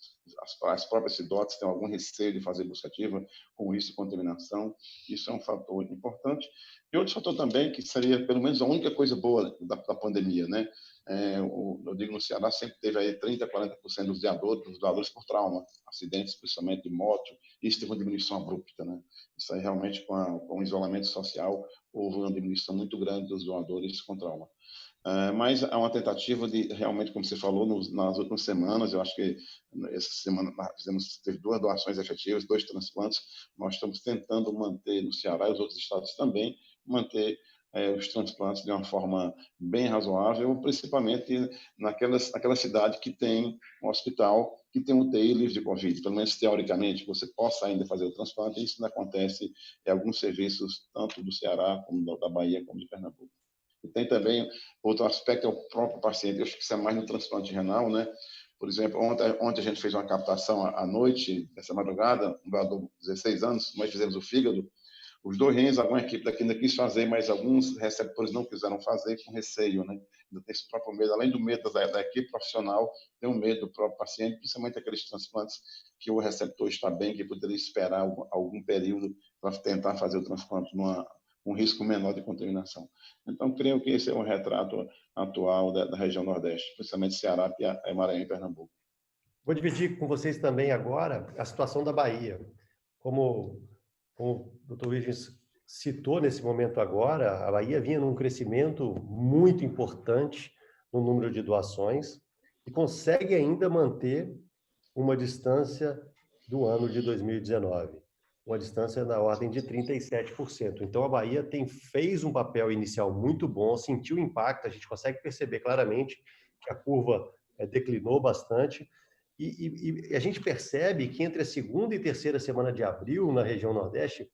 As próprias cidades têm algum receio de fazer busca ativa, com isso, contaminação. Isso é um fator importante. E outro fator também, que seria pelo menos a única coisa boa da pandemia, né? Eu digo, no Ceará sempre teve aí 30% a 40% dos doadores por trauma, acidentes, principalmente de moto. Isso teve uma diminuição abrupta, né? Isso aí realmente, com o isolamento social, houve uma diminuição muito grande dos doadores com trauma. Mas há uma tentativa de, realmente, como você falou, nas últimas semanas, eu acho que essa semana teve 2 doações efetivas, 2 transplantes. Nós estamos tentando manter no Ceará e os outros estados também, manter os transplantes de uma forma bem razoável, principalmente naquela cidade que tem um hospital que tem um UTI livre de Covid. Pelo menos teoricamente, você possa ainda fazer o transplante. Isso não acontece em alguns serviços, tanto do Ceará, como da Bahia, como de Pernambuco. E tem também outro aspecto, é o próprio paciente. Eu acho que isso é mais no transplante renal, né? Por exemplo, ontem a gente fez uma captação à noite, nessa madrugada, um doador de 16 anos, nós fizemos o fígado. Os 2 rins, alguma equipe daqui ainda quis fazer, mas alguns receptores não quiseram fazer com receio, né? Ainda tem esse próprio medo, além do medo da equipe profissional, tem o medo do próprio paciente, principalmente aqueles transplantes que o receptor está bem, que poderia esperar algum período para tentar fazer o transplante um risco menor de contaminação. Então, creio que esse é um retrato atual da região Nordeste, principalmente Ceará, Maranhão e Pernambuco. Vou dividir com vocês também agora a situação da Bahia. Como o Dr. Huygens citou nesse momento agora, a Bahia vinha num crescimento muito importante no número de doações e consegue ainda manter uma distância do ano de 2019. Uma distância na ordem de 37%. Então, a Bahia fez um papel inicial muito bom, sentiu o impacto, a gente consegue perceber claramente que a curva declinou bastante, e a gente percebe que entre a segunda e terceira semana de abril, na região Nordeste,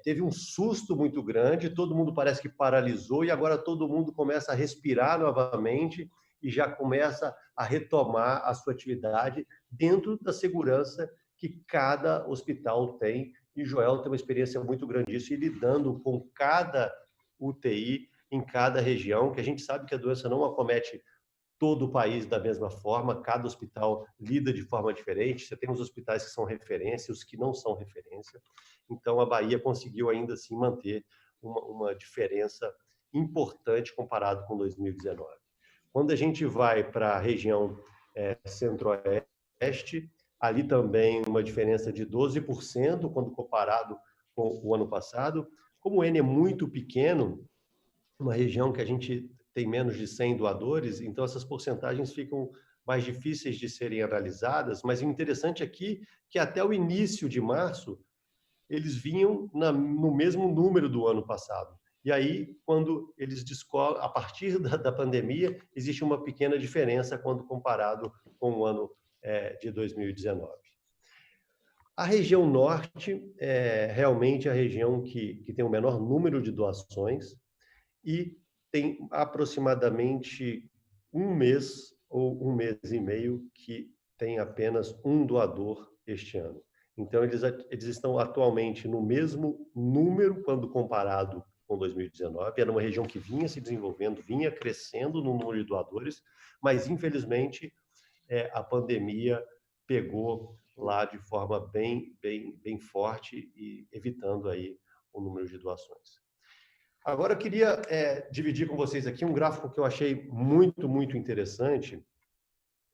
teve um susto muito grande, todo mundo parece que paralisou, e agora todo mundo começa a respirar novamente, e já começa a retomar a sua atividade dentro da segurança que cada hospital tem. E Joel tem uma experiência muito grande disso, e lidando com cada UTI em cada região, que a gente sabe que a doença não acomete todo o país da mesma forma, cada hospital lida de forma diferente. Você tem os hospitais que são referência, os que não são referência. Então, a Bahia conseguiu ainda assim manter uma diferença importante comparado com 2019. Quando a gente vai para a região centro-oeste, ali também uma diferença de 12% quando comparado com o ano passado. Como o N é muito pequeno, uma região que a gente tem menos de 100 doadores, então essas porcentagens ficam mais difíceis de serem analisadas, mas o interessante aqui é que até o início de março, eles vinham no mesmo número do ano passado. E aí, quando eles descobrem, a partir da pandemia, existe uma pequena diferença quando comparado com o ano de 2019. A região norte é realmente a região que tem o menor número de doações e tem aproximadamente um mês ou um mês e meio que tem apenas um doador este ano. Então, eles estão atualmente no mesmo número quando comparado com 2019. Era uma região que vinha se desenvolvendo, vinha crescendo no número de doadores, mas, infelizmente, a pandemia pegou lá de forma bem forte e evitando aí o número de doações. Agora, eu queria dividir com vocês aqui um gráfico que eu achei muito interessante.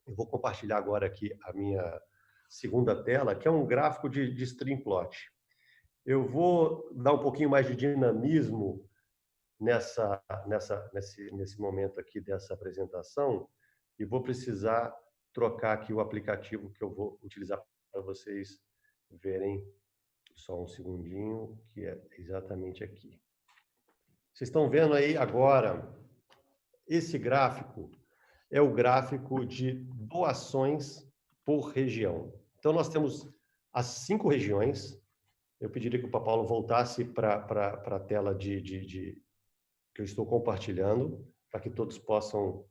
Eu vou compartilhar agora aqui a minha segunda tela, que é um gráfico de stream plot. Eu vou dar um pouquinho mais de dinamismo nesse momento aqui dessa apresentação e vou precisar trocar aqui o aplicativo que eu vou utilizar para vocês verem. Só um segundinho, que é exatamente aqui. Vocês estão vendo aí agora, esse gráfico é o gráfico de doações por região. Então, nós temos as 5 regiões. Eu pediria que o Paulo voltasse para a tela que eu estou compartilhando, para que todos possam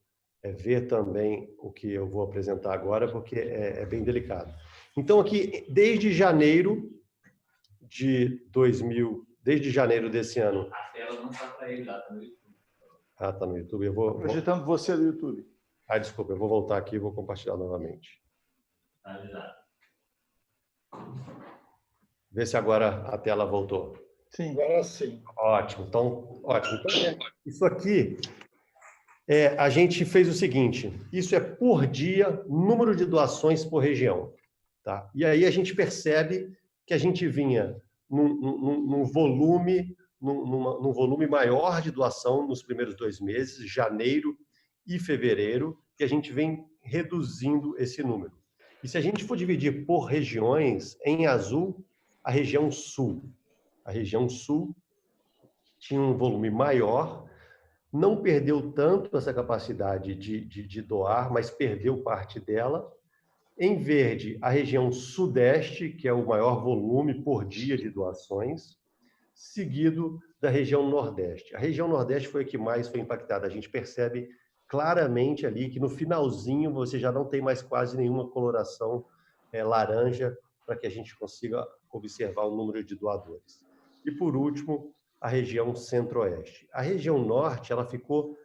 ver também o que eu vou apresentar agora, porque é bem delicado. Então, aqui, desde janeiro desse ano... A tela não está para ele lá, está no YouTube. Ah, está no YouTube. Eu vou... Projetando você no YouTube. Ah, desculpa, eu vou voltar aqui e vou compartilhar novamente. Vê se agora a tela voltou. Sim, agora sim. Ótimo. Então, isso aqui, a gente fez o seguinte, isso é por dia, número de doações por região. Tá? E aí a gente percebe que a gente vinha num volume maior de doação nos primeiros 2 meses, janeiro e fevereiro, que a gente vem reduzindo esse número. E se a gente for dividir por regiões, em azul, a região sul. A região sul tinha um volume maior, não perdeu tanto essa capacidade de doar, mas perdeu parte dela. Em verde, a região sudeste, que é o maior volume por dia de doações, seguido da região nordeste. A região nordeste foi a que mais foi impactada. A gente percebe claramente ali que no finalzinho você já não tem mais quase nenhuma coloração laranja para que a gente consiga observar o número de doadores. E, por último, a região centro-oeste. A região norte, ela ficou...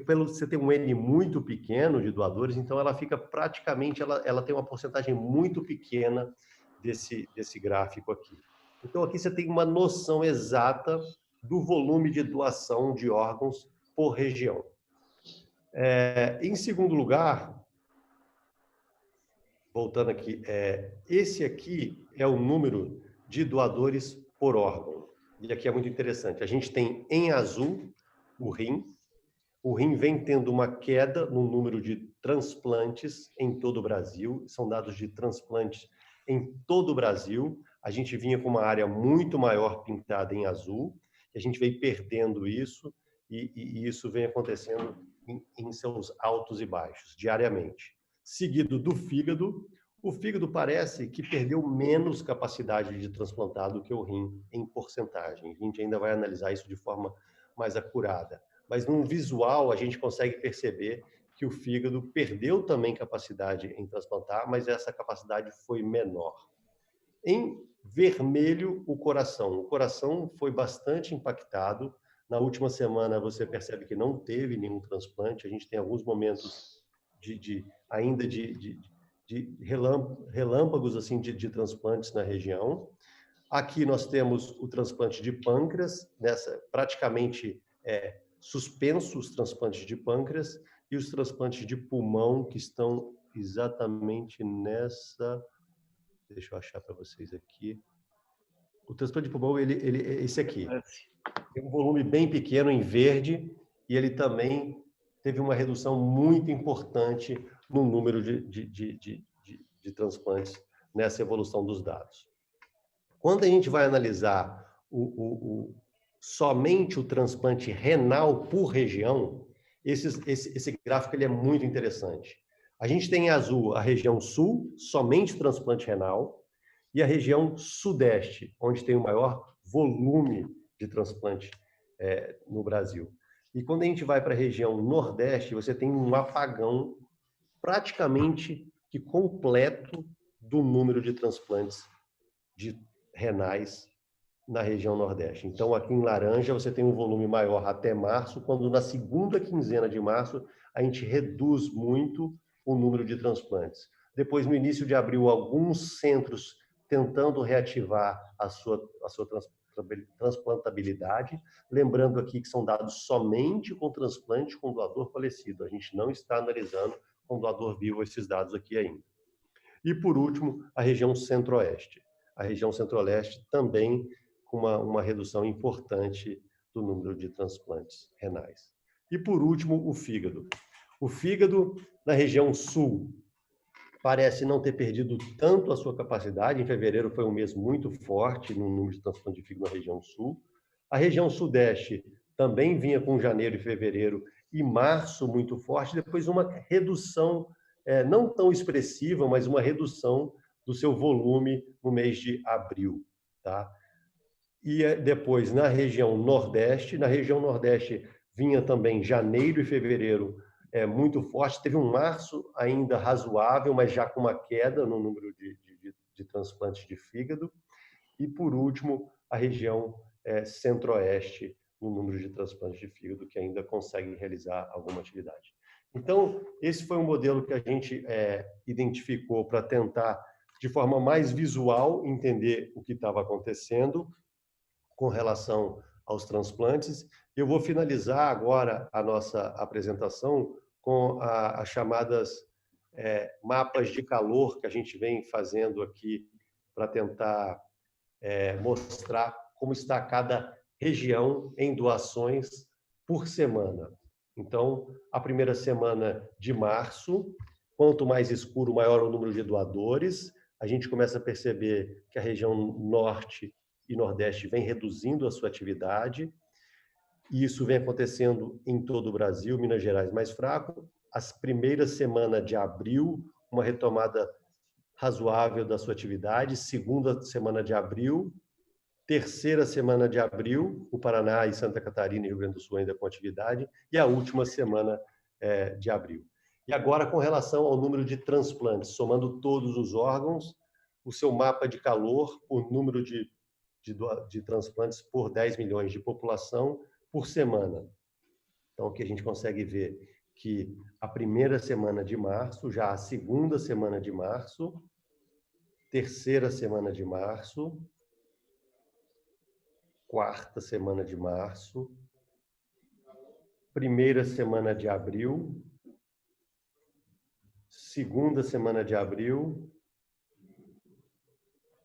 Você tem um N muito pequeno de doadores, então ela fica praticamente... Ela tem uma porcentagem muito pequena desse gráfico aqui. Então, aqui você tem uma noção exata do volume de doação de órgãos por região. Em segundo lugar, voltando aqui, esse aqui é o número de doadores por órgão. E aqui é muito interessante. A gente tem em azul o rim. O rim vem tendo uma queda no número de transplantes em todo o Brasil. São dados de transplantes em todo o Brasil. A gente vinha com uma área muito maior pintada em azul. E a gente veio perdendo isso. E isso vem acontecendo em seus altos e baixos, diariamente. Seguido do fígado. O fígado parece que perdeu menos capacidade de transplantar do que o rim em porcentagem. A gente ainda vai analisar isso de forma mais acurada. Mas, num visual, a gente consegue perceber que o fígado perdeu também capacidade em transplantar, mas essa capacidade foi menor. Em vermelho, o coração. O coração foi bastante impactado. Na última semana, você percebe que não teve nenhum transplante. A gente tem alguns momentos ainda de relâmpagos assim, de transplantes na região. Aqui nós temos o transplante de pâncreas, praticamente suspensos os transplantes de pâncreas, e os transplantes de pulmão, que estão exatamente nessa... Deixa eu achar para vocês aqui. O transplante de pulmão, esse aqui. Tem um volume bem pequeno em verde, e ele também teve uma redução muito importante no número de transplantes nessa evolução dos dados. Quando a gente vai analisar somente o transplante renal por região, esse gráfico ele é muito interessante. A gente tem em azul a região sul, somente o transplante renal, e a região sudeste, onde tem o maior volume de transplante no Brasil. E quando a gente vai para a região nordeste, você tem um apagão praticamente que completo do número de transplantes renais na região nordeste. Então, aqui em laranja, você tem um volume maior até março, quando na segunda quinzena de março, a gente reduz muito o número de transplantes. Depois, no início de abril, alguns centros tentando reativar a sua transplantabilidade, lembrando aqui que são dados somente com transplante com doador falecido. A gente não está analisando com doador vivo esses dados aqui ainda. E, por último, a região centro-oeste. A região centro-leste também com uma redução importante do número de transplantes renais. E, por último, o fígado. O fígado, na região sul, parece não ter perdido tanto a sua capacidade. Em fevereiro foi um mês muito forte no número de transplantes de fígado na região sul. A região sudeste também vinha com janeiro e fevereiro e março muito forte, depois uma redução, não tão expressiva, mas uma redução do seu volume no mês de abril. Tá? E depois, na região nordeste vinha também janeiro e fevereiro muito forte, teve um março ainda razoável, mas já com uma queda no número de transplantes de fígado, e por último, a região centro-oeste, no número de transplantes de fígado, que ainda consegue realizar alguma atividade. Então, esse foi um modelo que a gente identificou para tentar, de forma mais visual, entender o que estava acontecendo com relação aos transplantes. Eu vou finalizar agora a nossa apresentação com as chamadas mapas de calor que a gente vem fazendo aqui para tentar mostrar como está cada região em doações por semana. Então, a primeira semana de março, quanto mais escuro, maior o número de doadores. A gente começa a perceber que a região norte e nordeste vem reduzindo a sua atividade, e isso vem acontecendo em todo o Brasil. Minas Gerais mais fraco. As primeiras semanas de abril, uma retomada razoável da sua atividade. Segunda semana de abril. Terceira semana de abril, o Paraná e Santa Catarina e Rio Grande do Sul ainda com atividade. E a última semana de abril. E agora, com relação ao número de transplantes, somando todos os órgãos, o seu mapa de calor, o número de transplantes por 10 milhões de população por semana. Então, aqui a gente consegue ver que a primeira semana de março, já a segunda semana de março, terceira semana de março, quarta semana de março, primeira semana de abril, segunda semana de abril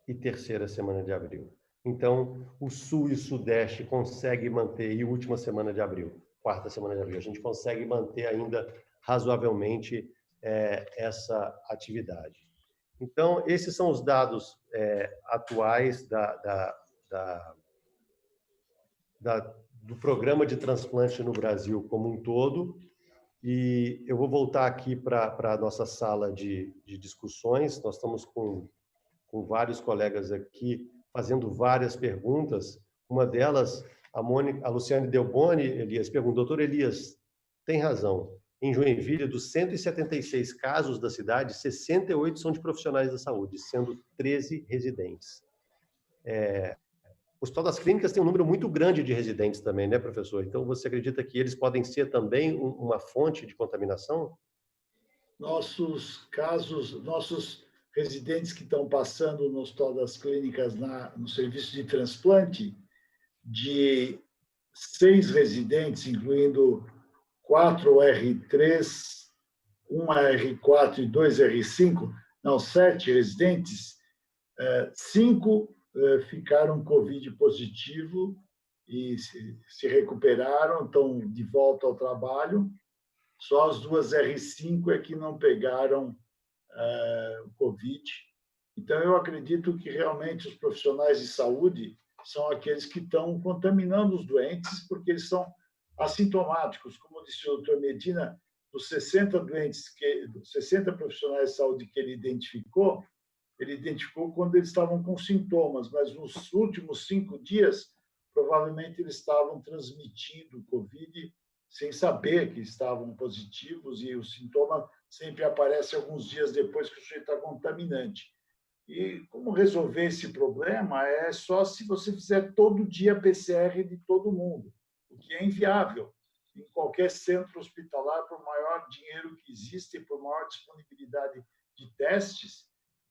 e terceira semana de abril. Então, o sul e o sudeste conseguem manter, e última semana de abril, quarta semana de abril, a gente consegue manter ainda razoavelmente essa atividade. Então, esses são os dados atuais do programa de transplante no Brasil como um todo. E eu vou voltar aqui para a nossa sala de discussões. Nós estamos com vários colegas aqui fazendo várias perguntas. Uma delas, a Luciane Delboni, Elias, perguntou: doutor Elias, tem razão. em Joinville, dos 176 casos da cidade, 68 são de profissionais da saúde, sendo 13 residentes. O Hospital das Clínicas tem um número muito grande de residentes também, né, professor? Então, você acredita que eles podem ser também uma fonte de contaminação? Nossos residentes que estão passando no Hospital das Clínicas no serviço de transplante, de 6 residentes, incluindo 4 R3, 1 R4 e 2 R5, não, 7 residentes, 5 ficaram Covid positivo e se recuperaram, estão de volta ao trabalho. Só as 2 R5 é que não pegaram o Covid. Então, eu acredito que realmente os profissionais de saúde são aqueles que estão contaminando os doentes, porque eles são assintomáticos. Como disse o Dr. Medina, dos 60 profissionais de saúde que ele identificou quando eles estavam com sintomas, mas nos últimos 5 dias, provavelmente eles estavam transmitindo Covid sem saber que estavam positivos, e o sintoma sempre aparece alguns dias depois que o sujeito está contaminante. E como resolver esse problema é só se você fizer todo dia PCR de todo mundo, o que é inviável. Em qualquer centro hospitalar, por maior dinheiro que existe, por maior disponibilidade de testes,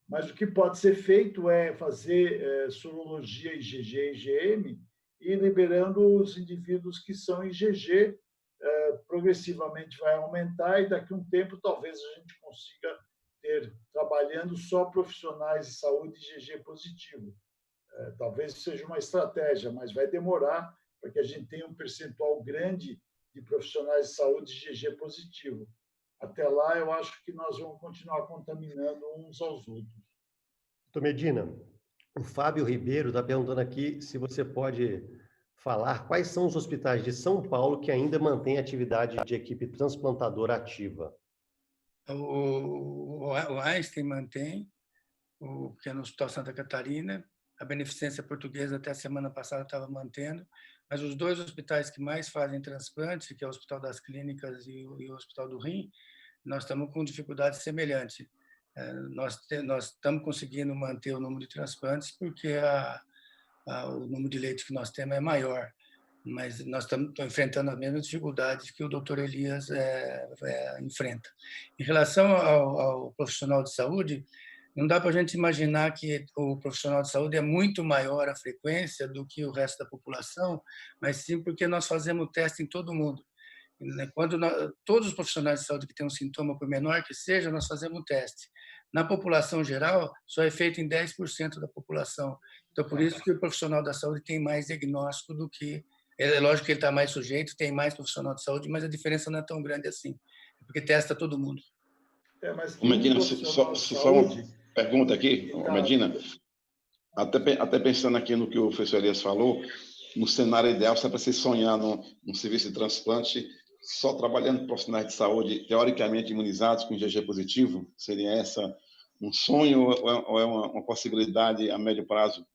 mas o que pode ser feito é fazer sorologia IgG e IgM e liberando os indivíduos que são IgG, progressivamente vai aumentar, e daqui a um tempo talvez a gente consiga ter, trabalhando só profissionais de saúde IgG positivo. Talvez seja uma estratégia, mas vai demorar para que a gente tenha um percentual grande de profissionais de saúde IgG positivo. Até lá, eu acho que nós vamos continuar contaminando uns aos outros. Doutor Medina, o Fábio Ribeiro está perguntando aqui se você pode falar quais são os hospitais de São Paulo que ainda mantêm atividade de equipe transplantadora ativa. O Einstein mantém, que é no Hospital Santa Catarina. A Beneficência Portuguesa até a semana passada estava mantendo, mas os 2 hospitais que mais fazem transplante, que é o Hospital das Clínicas e o Hospital do Rim, nós estamos com dificuldade semelhante. Nós estamos conseguindo manter o número de transplantes porque o número de leitos que nós temos é maior, mas nós estamos enfrentando as mesmas dificuldades que o Dr. Elias enfrenta. Em relação ao profissional de saúde, não dá para a gente imaginar que o profissional de saúde é muito maior a frequência do que o resto da população, mas sim porque nós fazemos teste em todo mundo. Quando todos os profissionais de saúde que têm um sintoma, por menor que seja, nós fazemos um teste. Na população geral, só é feito em 10% da população. Então, por isso que o profissional da saúde tem mais diagnóstico do que... É lógico que ele está mais sujeito, tem mais profissional de saúde, mas a diferença não é tão grande assim, porque testa todo mundo. Mas Medina, só uma pergunta aqui, Medina. Até pensando aqui no que o professor Elias falou, no cenário ideal, se é para você sonhar num serviço de transplante, só trabalhando com profissionais de saúde teoricamente imunizados com IgG positivo, seria essa um sonho ou é uma possibilidade a médio prazo?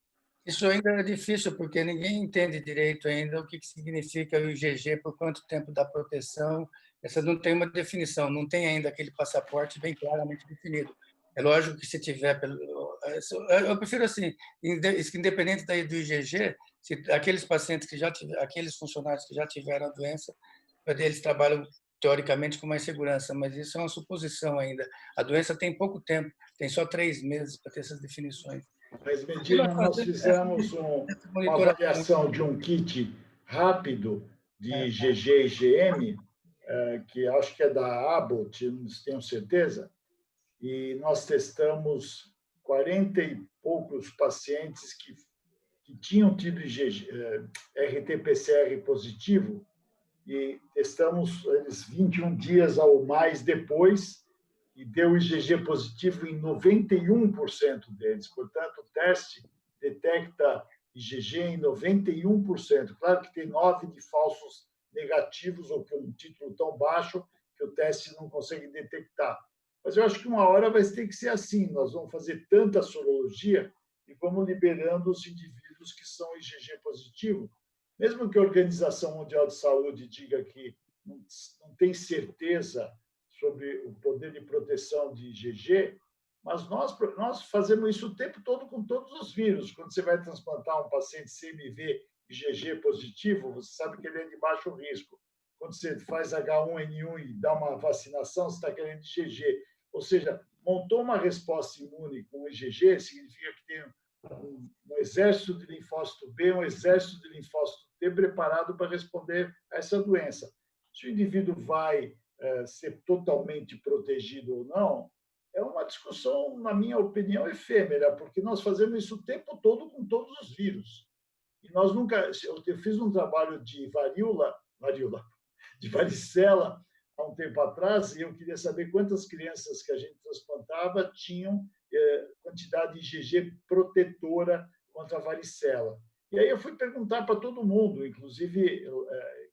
Isso ainda é difícil, porque ninguém entende direito ainda o que significa o IgG, por quanto tempo dá proteção. Essa não tem uma definição, não tem ainda aquele passaporte bem claramente definido. É lógico que se tiver... Eu prefiro assim, independente do IgG, se aqueles pacientes que já tiveram, aqueles funcionários que já tiveram a doença, eles trabalham teoricamente com mais segurança, mas isso é uma suposição ainda. A doença tem pouco tempo, tem só 3 meses para ter essas definições. Mas, Medina, nós fizemos uma avaliação de um kit rápido de IgG e IgM, que acho que é da Abbott, não tenho certeza, e nós testamos 40 e poucos pacientes que tinham tido RT-PCR positivo, e testamos eles 21 dias ou mais depois, e deu IgG positivo em 91% deles. Portanto, o teste detecta IgG em 91%. Claro que tem 9 de falsos negativos, ou com um título tão baixo que o teste não consegue detectar. Mas eu acho que uma hora vai ter que ser assim. Nós vamos fazer tanta sorologia e vamos liberando os indivíduos que são IgG positivo. Mesmo que a Organização Mundial de Saúde diga que não tem certeza sobre o poder de proteção de IgG, mas nós fazemos isso o tempo todo com todos os vírus. Quando você vai transplantar um paciente CMV IgG positivo, você sabe que ele é de baixo risco. Quando você faz H1N1 e dá uma vacinação, você está querendo IgG. Ou seja, montou uma resposta imune com IgG, significa que tem um exército de linfócito B, um exército de linfócito T preparado para responder a essa doença. Se o indivíduo vai ser totalmente protegido ou não, é uma discussão, na minha opinião, efêmera, porque nós fazemos isso o tempo todo com todos os vírus. E nós nunca... Eu fiz um trabalho de varicela há um tempo atrás, e eu queria saber quantas crianças que a gente transplantava tinham quantidade de IgG protetora contra a varicela. E aí eu fui perguntar para todo mundo, inclusive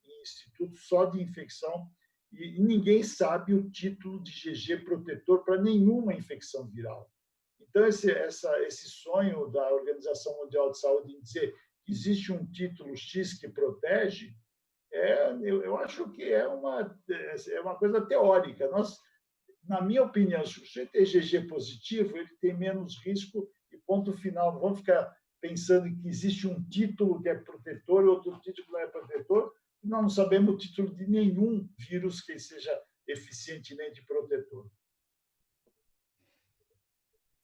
em institutos só de infecção, e ninguém sabe o título de IgG protetor para nenhuma infecção viral. Então, esse sonho da Organização Mundial de Saúde em dizer que existe um título X que protege, eu acho que é uma coisa teórica. Na minha opinião, se o sujeito é IgG positivo, ele tem menos risco e ponto final. Não vamos ficar pensando que existe um título que é protetor e outro título que não é protetor. Nós não sabemos o título de nenhum vírus que seja eficientemente protetor.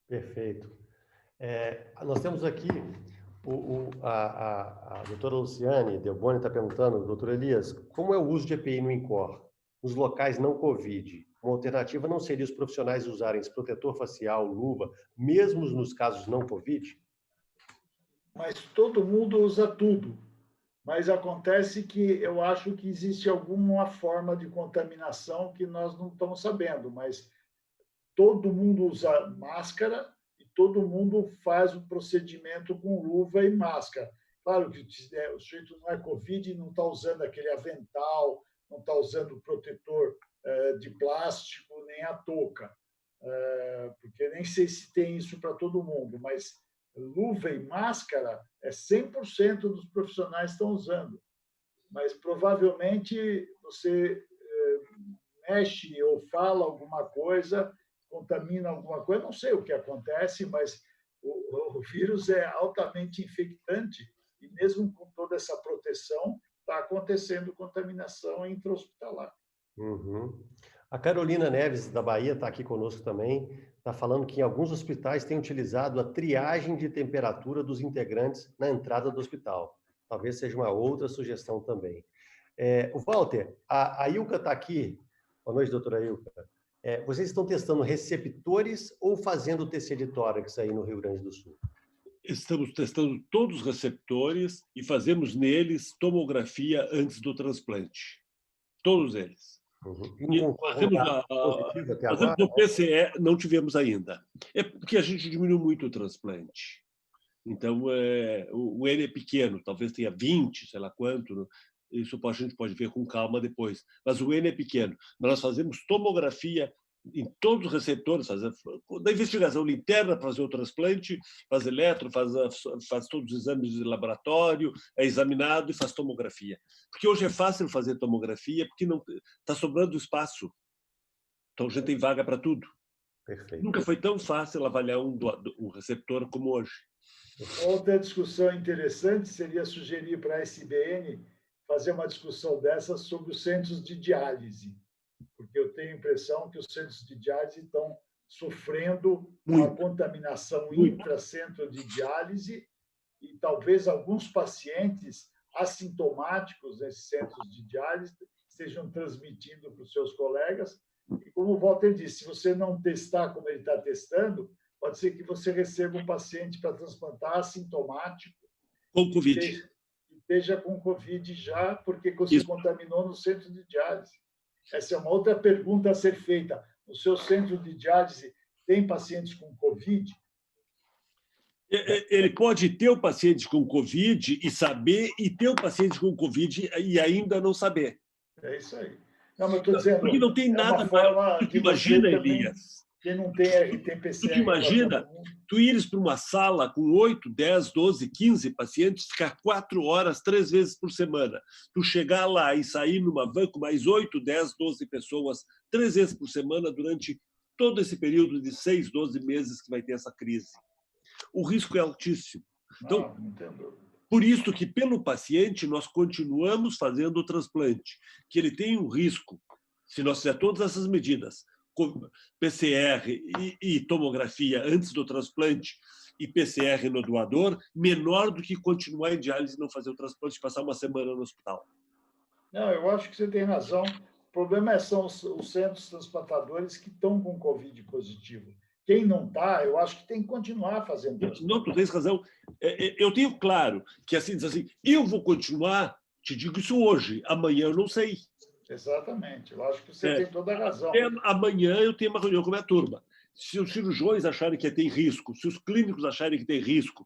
Perfeito. Nós temos aqui a doutora Luciane Delboni está perguntando, doutor Elias, como é o uso de EPI no INCOR, nos locais não Covid? Uma alternativa não seria os profissionais usarem esse protetor facial, luva, mesmo nos casos não Covid? Mas todo mundo usa tudo. Mas acontece que eu acho que existe alguma forma de contaminação que nós não estamos sabendo, mas todo mundo usa máscara e todo mundo faz o procedimento com luva e máscara. Claro que o sujeito não é Covid e não está usando aquele avental, não está usando o protetor de plástico, nem a touca, porque nem sei se tem isso para todo mundo, mas luva e máscara 100% dos profissionais estão usando. Mas provavelmente você mexe ou fala alguma coisa, contamina alguma coisa, não sei o que acontece, mas o vírus é altamente infectante e mesmo com toda essa proteção, está acontecendo contaminação intra-hospitalar. Uhum. A Carolina Neves, da Bahia, está aqui conosco também, está falando que em alguns hospitais têm utilizado a triagem de temperatura dos integrantes na entrada do hospital. Talvez seja uma outra sugestão também. O Walter, a Ilka está aqui. Boa noite, doutora Ilka. Vocês estão testando receptores ou fazendo TC de tórax aí no Rio Grande do Sul? Estamos testando todos os receptores e fazemos neles tomografia antes do transplante. Todos eles. Uhum. Fazemos o PCE, não tivemos ainda. É porque a gente diminuiu muito o transplante. Então, o N é pequeno, talvez tenha 20, sei lá quanto. Isso a gente pode ver com calma depois. Mas o N é pequeno. Mas nós fazemos tomografia em todos os receptores, da investigação interna para fazer o transplante, faz eletro, faz todos os exames de laboratório, é examinado e faz tomografia. Porque hoje é fácil fazer tomografia, porque não está sobrando espaço. Então a gente tem vaga para tudo. Perfeito. Nunca foi tão fácil avaliar um receptor como hoje. Outra discussão interessante seria sugerir para a SBN fazer uma discussão dessa sobre os centros de diálise, porque eu tenho a impressão que os centros de diálise estão sofrendo uma contaminação intracentro de diálise e talvez alguns pacientes assintomáticos nesses centros de diálise estejam transmitindo para os seus colegas. E como o Walter disse, se você não testar como ele está testando, pode ser que você receba um paciente para transplantar assintomático. Com Covid. Esteja com Covid já, porque você contaminou no centro de diálise. Essa é uma outra pergunta a ser feita. No seu centro de diálise, tem pacientes com Covid? Ele pode ter o paciente com Covid e saber, e ter o paciente com Covid e ainda não saber. É isso aí. Não, mas estou dizendo... Porque não tem nada... Forma que imagina, também... Elias, Quem não tem RT-PCR... Tu imagina, tu ires para uma sala com 8, 10, 12, 15 pacientes, ficar 4 horas, 3 vezes por semana. Tu chegar lá e sair numa van com mais 8, 10, 12 pessoas, 3 vezes por semana durante todo esse período de 6, 12 meses que vai ter essa crise. O risco é altíssimo. Então, por isso que, pelo paciente, nós continuamos fazendo o transplante, que ele tem um risco, se nós fizer todas essas medidas, PCR e tomografia antes do transplante e PCR no doador, menor do que continuar em diálise e não fazer o transplante e passar uma semana no hospital. Não, eu acho que você tem razão. O problema são os centros transplantadores que estão com Covid positivo. Quem não está, eu acho que tem que continuar fazendo isso. Não, tu tens razão. Eu tenho claro que, assim, diz assim, eu vou continuar, te digo isso hoje, amanhã eu não sei. Exatamente, eu acho que você tem toda a razão. Amanhã eu tenho uma reunião com a minha turma. Se os cirurgiões acharem que tem risco, se os clínicos acharem que tem risco,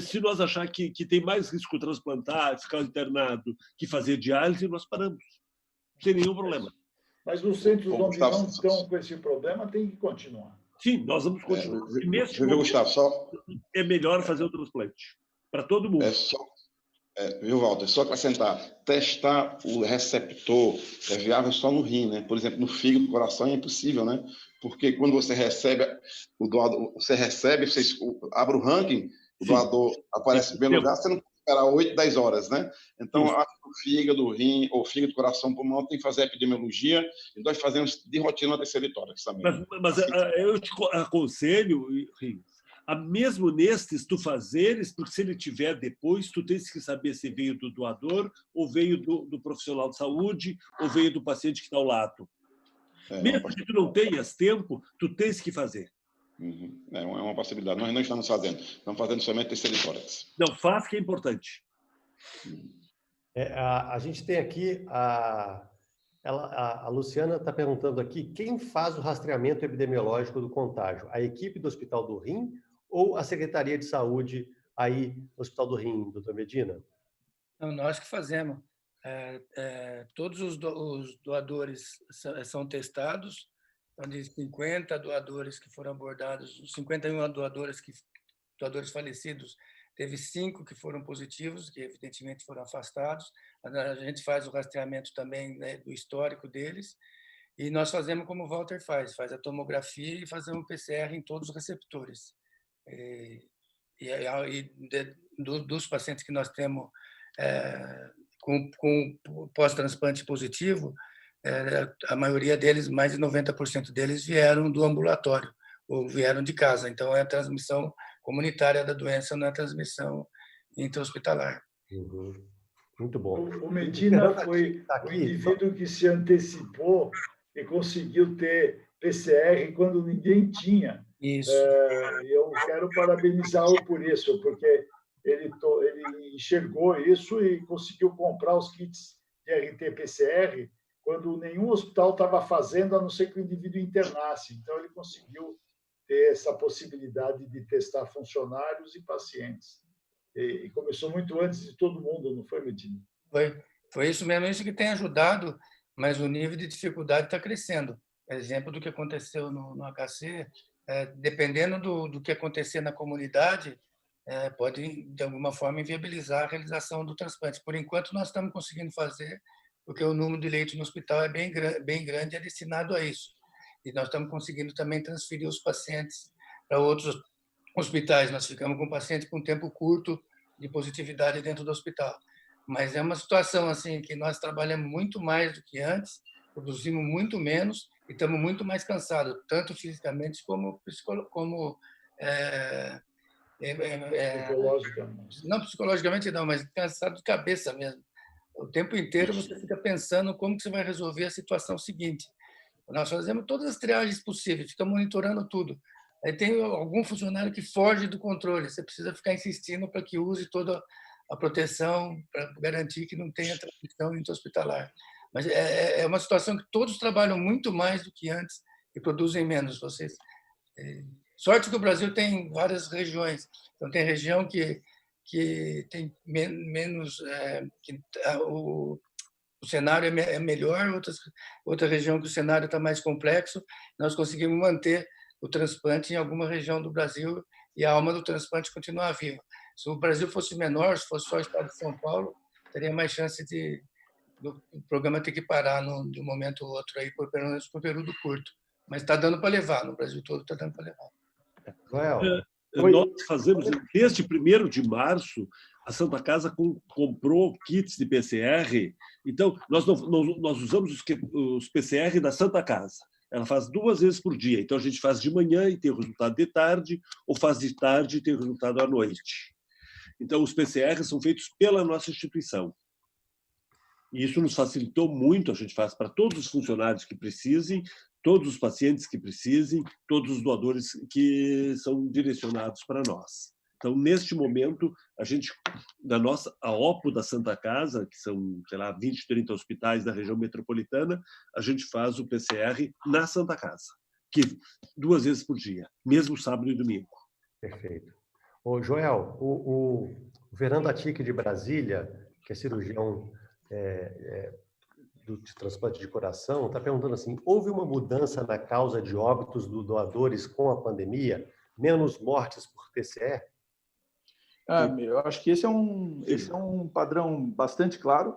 se nós acharmos que tem mais risco transplantar, ficar internado, que fazer diálise, nós paramos, sem nenhum problema. Mas os centros onde não estão com esse problema têm que continuar. Sim, nós vamos continuar. Gustavo, é melhor fazer o transplante, para todo mundo. Viu, Walter? Só acrescentar, testar o receptor é viável só no rim, né? Por exemplo, no fígado, no coração é impossível, né? Porque quando você recebe o doador, você abre o ranking, o doador aparece em primeiro lugar, você não pode esperar 8, 10 horas, né? Então, acho que o fígado, o rim, ou fígado, coração, pulmão, tem que fazer epidemiologia, e nós fazemos de rotina uma terceira tórax também. Mas eu te aconselho, mesmo nestes, tu fazeres, porque se ele tiver depois, tu tens que saber se veio do doador, ou veio do profissional de saúde, ou veio do paciente que está ao lado. Mesmo que tu não tenhas tempo, tu tens que fazer. É uma possibilidade. Nós não estamos fazendo somente terceira tórax. Não, faz que é importante. A gente tem aqui, a Luciana está perguntando aqui, quem faz o rastreamento epidemiológico do contágio? A equipe do Hospital do Rim ou a Secretaria de Saúde aí no Hospital do Rim, doutor Medina? Não, nós que fazemos. Todos os doadores são testados, de 50 doadores que foram abordados, os 51 doadores falecidos, teve 5 que foram positivos, que evidentemente foram afastados. A gente faz o rastreamento também, né, do histórico deles, e nós fazemos como o Walter faz a tomografia e fazemos PCR em todos os receptores. Dos pacientes que nós temos com pós-transplante positivo, a maioria deles, mais de 90% deles, vieram do ambulatório ou vieram de casa. Então, é a transmissão comunitária da doença, não é a transmissão intra-hospitalar. Muito bom. O Medina foi o indivíduo que se antecipou e conseguiu ter PCR quando ninguém tinha. Isso. Eu quero parabenizá-lo por isso, porque ele enxergou isso e conseguiu comprar os kits de RT-PCR quando nenhum hospital estava fazendo, a não ser que o indivíduo internasse. Então, ele conseguiu ter essa possibilidade de testar funcionários e pacientes. E começou muito antes de todo mundo, não foi, Medina? Foi isso mesmo, isso que tem ajudado, mas o nível de dificuldade está crescendo. Exemplo do que aconteceu no HC, dependendo do que acontecer na comunidade, pode, de alguma forma, inviabilizar a realização do transplante. Por enquanto, nós estamos conseguindo fazer, porque o número de leitos no hospital é bem grande e é destinado a isso. E nós estamos conseguindo também transferir os pacientes para outros hospitais. Nós ficamos com pacientes com tempo curto de positividade dentro do hospital. Mas é uma situação assim que nós trabalhamos muito mais do que antes, produzimos muito menos e estamos muito mais cansados, tanto fisicamente como psicologicamente. Não psicologicamente não, mas cansado de cabeça mesmo. O tempo inteiro você fica pensando como que você vai resolver a situação seguinte. Nós fazemos todas as triagens possíveis, ficamos monitorando tudo. Aí tem algum funcionário que foge do controle, você precisa ficar insistindo para que use toda a proteção para garantir que não tenha transmissão intra-hospitalar. Mas é uma situação que todos trabalham muito mais do que antes e produzem menos. Sorte que o Brasil tem várias regiões. Então, tem região que tem menos... o cenário é melhor, outra região que o cenário está mais complexo, nós conseguimos manter o transplante em alguma região do Brasil e a alma do transplante continuar viva. Se o Brasil fosse menor, se fosse só o estado de São Paulo, teria mais chance do programa ter que parar de um momento ou outro, aí, pelo menos por um período curto. Mas está dando para levar, no Brasil todo está dando para levar. Joel, nós fazemos, desde 1º de março, a Santa Casa comprou kits de PCR. Então, nós usamos os PCR da Santa Casa. Ela faz 2 vezes por dia. Então, a gente faz de manhã e tem o resultado de tarde, ou faz de tarde e tem o resultado à noite. Então, os PCRs são feitos pela nossa instituição. E isso nos facilitou muito. A gente faz para todos os funcionários que precisem, todos os pacientes que precisem, todos os doadores que são direcionados para nós. Então, neste momento, a OPO da Santa Casa, que são, sei lá, 20, 30 hospitais da região metropolitana, a gente faz o PCR na Santa Casa, que 2 vezes por dia, mesmo sábado e domingo. Perfeito. Ô, Joel, o Fernando Atique de Brasília, que é cirurgião do transplante de coração, está perguntando assim: houve uma mudança na causa de óbitos dos doadores com a pandemia? Menos mortes por TCE? Eu acho que esse é um padrão bastante claro.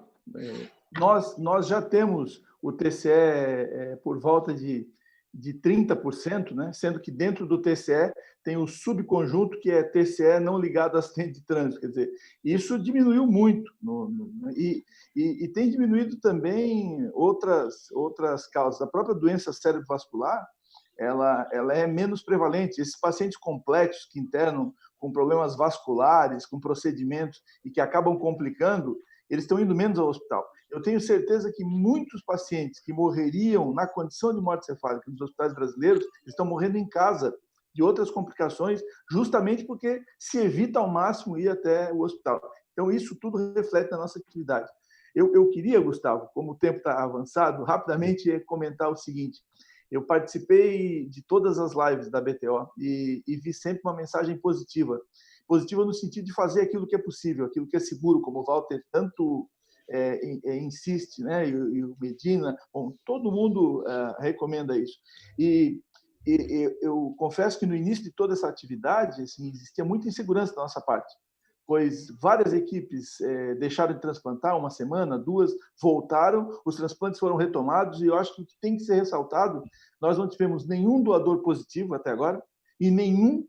Nós já temos o TCE por volta de 30%, né? Sendo que dentro do TCE tem o subconjunto que é TCE não ligado a acidente de trânsito. Quer dizer, isso diminuiu muito. E tem diminuído também outras causas. A própria doença cerebrovascular, ela é menos prevalente. Esses pacientes complexos que internam com problemas vasculares, com procedimentos e que acabam complicando, eles estão indo menos ao hospital. Eu tenho certeza que muitos pacientes que morreriam na condição de morte cefálica nos hospitais brasileiros estão morrendo em casa de outras complicações, justamente porque se evita ao máximo ir até o hospital. Então, isso tudo reflete na nossa atividade. Eu queria, Gustavo, como o tempo está avançado, rapidamente comentar o seguinte: eu participei de todas as lives da BTO e vi sempre uma mensagem positiva. Positiva no sentido de fazer aquilo que é possível, aquilo que é seguro, como o Walter tanto insiste, né? E o Medina, bom, todo mundo recomenda isso. E eu confesso que no início de toda essa atividade assim, existia muita insegurança da nossa parte, pois várias equipes deixaram de transplantar, 1 semana, 2, voltaram, os transplantes foram retomados, e eu acho que o que tem que ser ressaltado: nós não tivemos nenhum doador positivo até agora, e nenhum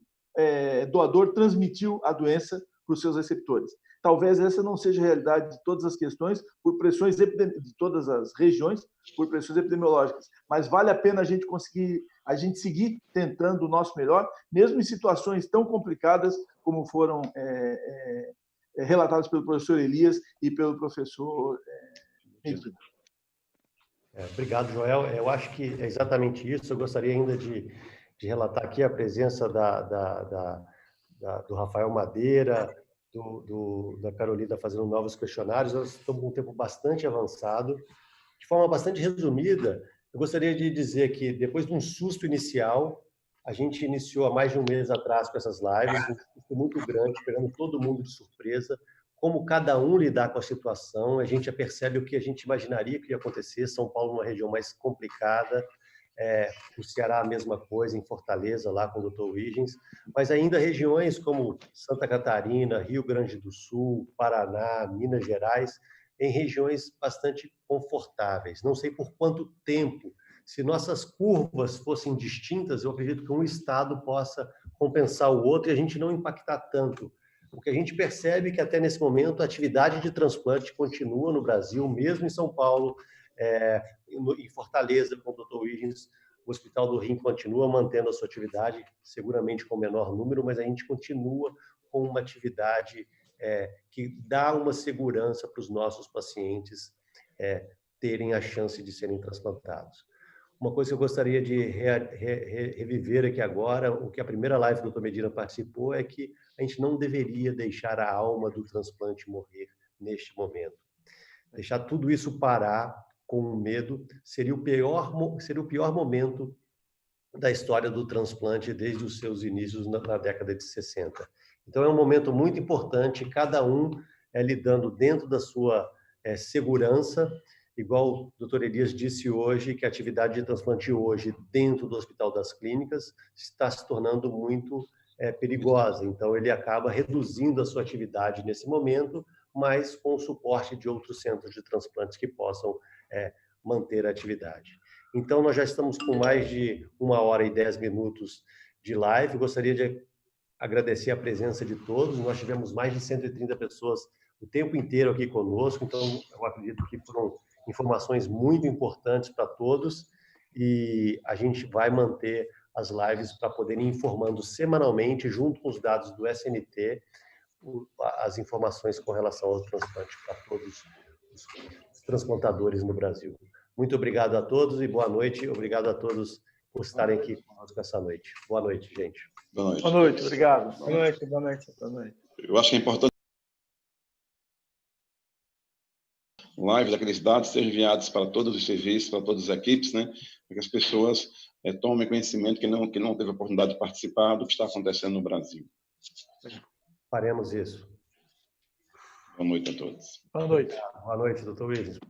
doador transmitiu a doença para os seus receptores. Talvez essa não seja a realidade de todas as questões, por pressões de todas as regiões, por pressões epidemiológicas, mas vale a pena a gente seguir tentando o nosso melhor, mesmo em situações tão complicadas como foram relatadas pelo professor Elias e pelo professor Medina. Obrigado, Joel. Eu acho que é exatamente isso. Eu gostaria ainda de relatar aqui a presença do Rafael Madeira, da Carolina fazendo novos questionários. Nós estamos com um tempo bastante avançado. De forma bastante resumida, eu gostaria de dizer que, depois de um susto inicial, a gente iniciou há mais de um mês atrás com essas lives, um susto muito grande, pegando todo mundo de surpresa, como cada um lidar com a situação. A gente já percebe o que a gente imaginaria que ia acontecer. São Paulo, uma região mais complicada, o Ceará, a mesma coisa, em Fortaleza, lá com o Dr. Huygens, mas ainda regiões como Santa Catarina, Rio Grande do Sul, Paraná, Minas Gerais, em regiões bastante confortáveis. Não sei por quanto tempo. Se nossas curvas fossem distintas, eu acredito que um estado possa compensar o outro e a gente não impactar tanto. O que a gente percebe é que, até nesse momento, a atividade de transplante continua no Brasil, mesmo em São Paulo, em Fortaleza, com o Dr. Huygens. O Hospital do Rim continua mantendo a sua atividade, seguramente com menor número, mas a gente continua com uma atividade que dá uma segurança para os nossos pacientes terem a chance de serem transplantados. Uma coisa que eu gostaria de reviver aqui agora, o que a primeira live do Dr. Medina participou, é que a gente não deveria deixar a alma do transplante morrer neste momento. Deixar tudo isso parar com medo seria o pior momento da história do transplante desde os seus inícios na década de 60. Então, é um momento muito importante, cada um lidando dentro da sua segurança, igual o doutor Elias disse hoje, que a atividade de transplante hoje dentro do Hospital das Clínicas está se tornando muito perigosa. Então, ele acaba reduzindo a sua atividade nesse momento, mas com o suporte de outros centros de transplantes que possam manter a atividade. Então, nós já estamos com mais de 1h10 de live. Gostaria de agradecer a presença de todos. Nós tivemos mais de 130 pessoas o tempo inteiro aqui conosco, então eu acredito que foram informações muito importantes para todos e a gente vai manter as lives para poder ir informando semanalmente, junto com os dados do SNT, as informações com relação ao transplante para todos os transplantadores no Brasil. Muito obrigado a todos e boa noite. Obrigado a todos por estarem aqui conosco essa noite. Boa noite, gente. Boa noite. Boa noite, obrigado. Boa noite, boa noite. Boa noite. Eu acho que é importante lives, aqueles dados sejam enviados para todos os serviços, para todas as equipes, né? Para que as pessoas tomem conhecimento que não teve a oportunidade de participar do que está acontecendo no Brasil. Faremos isso. Boa noite a todos. Boa noite. Boa noite, doutor Wilson.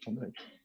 Boa noite.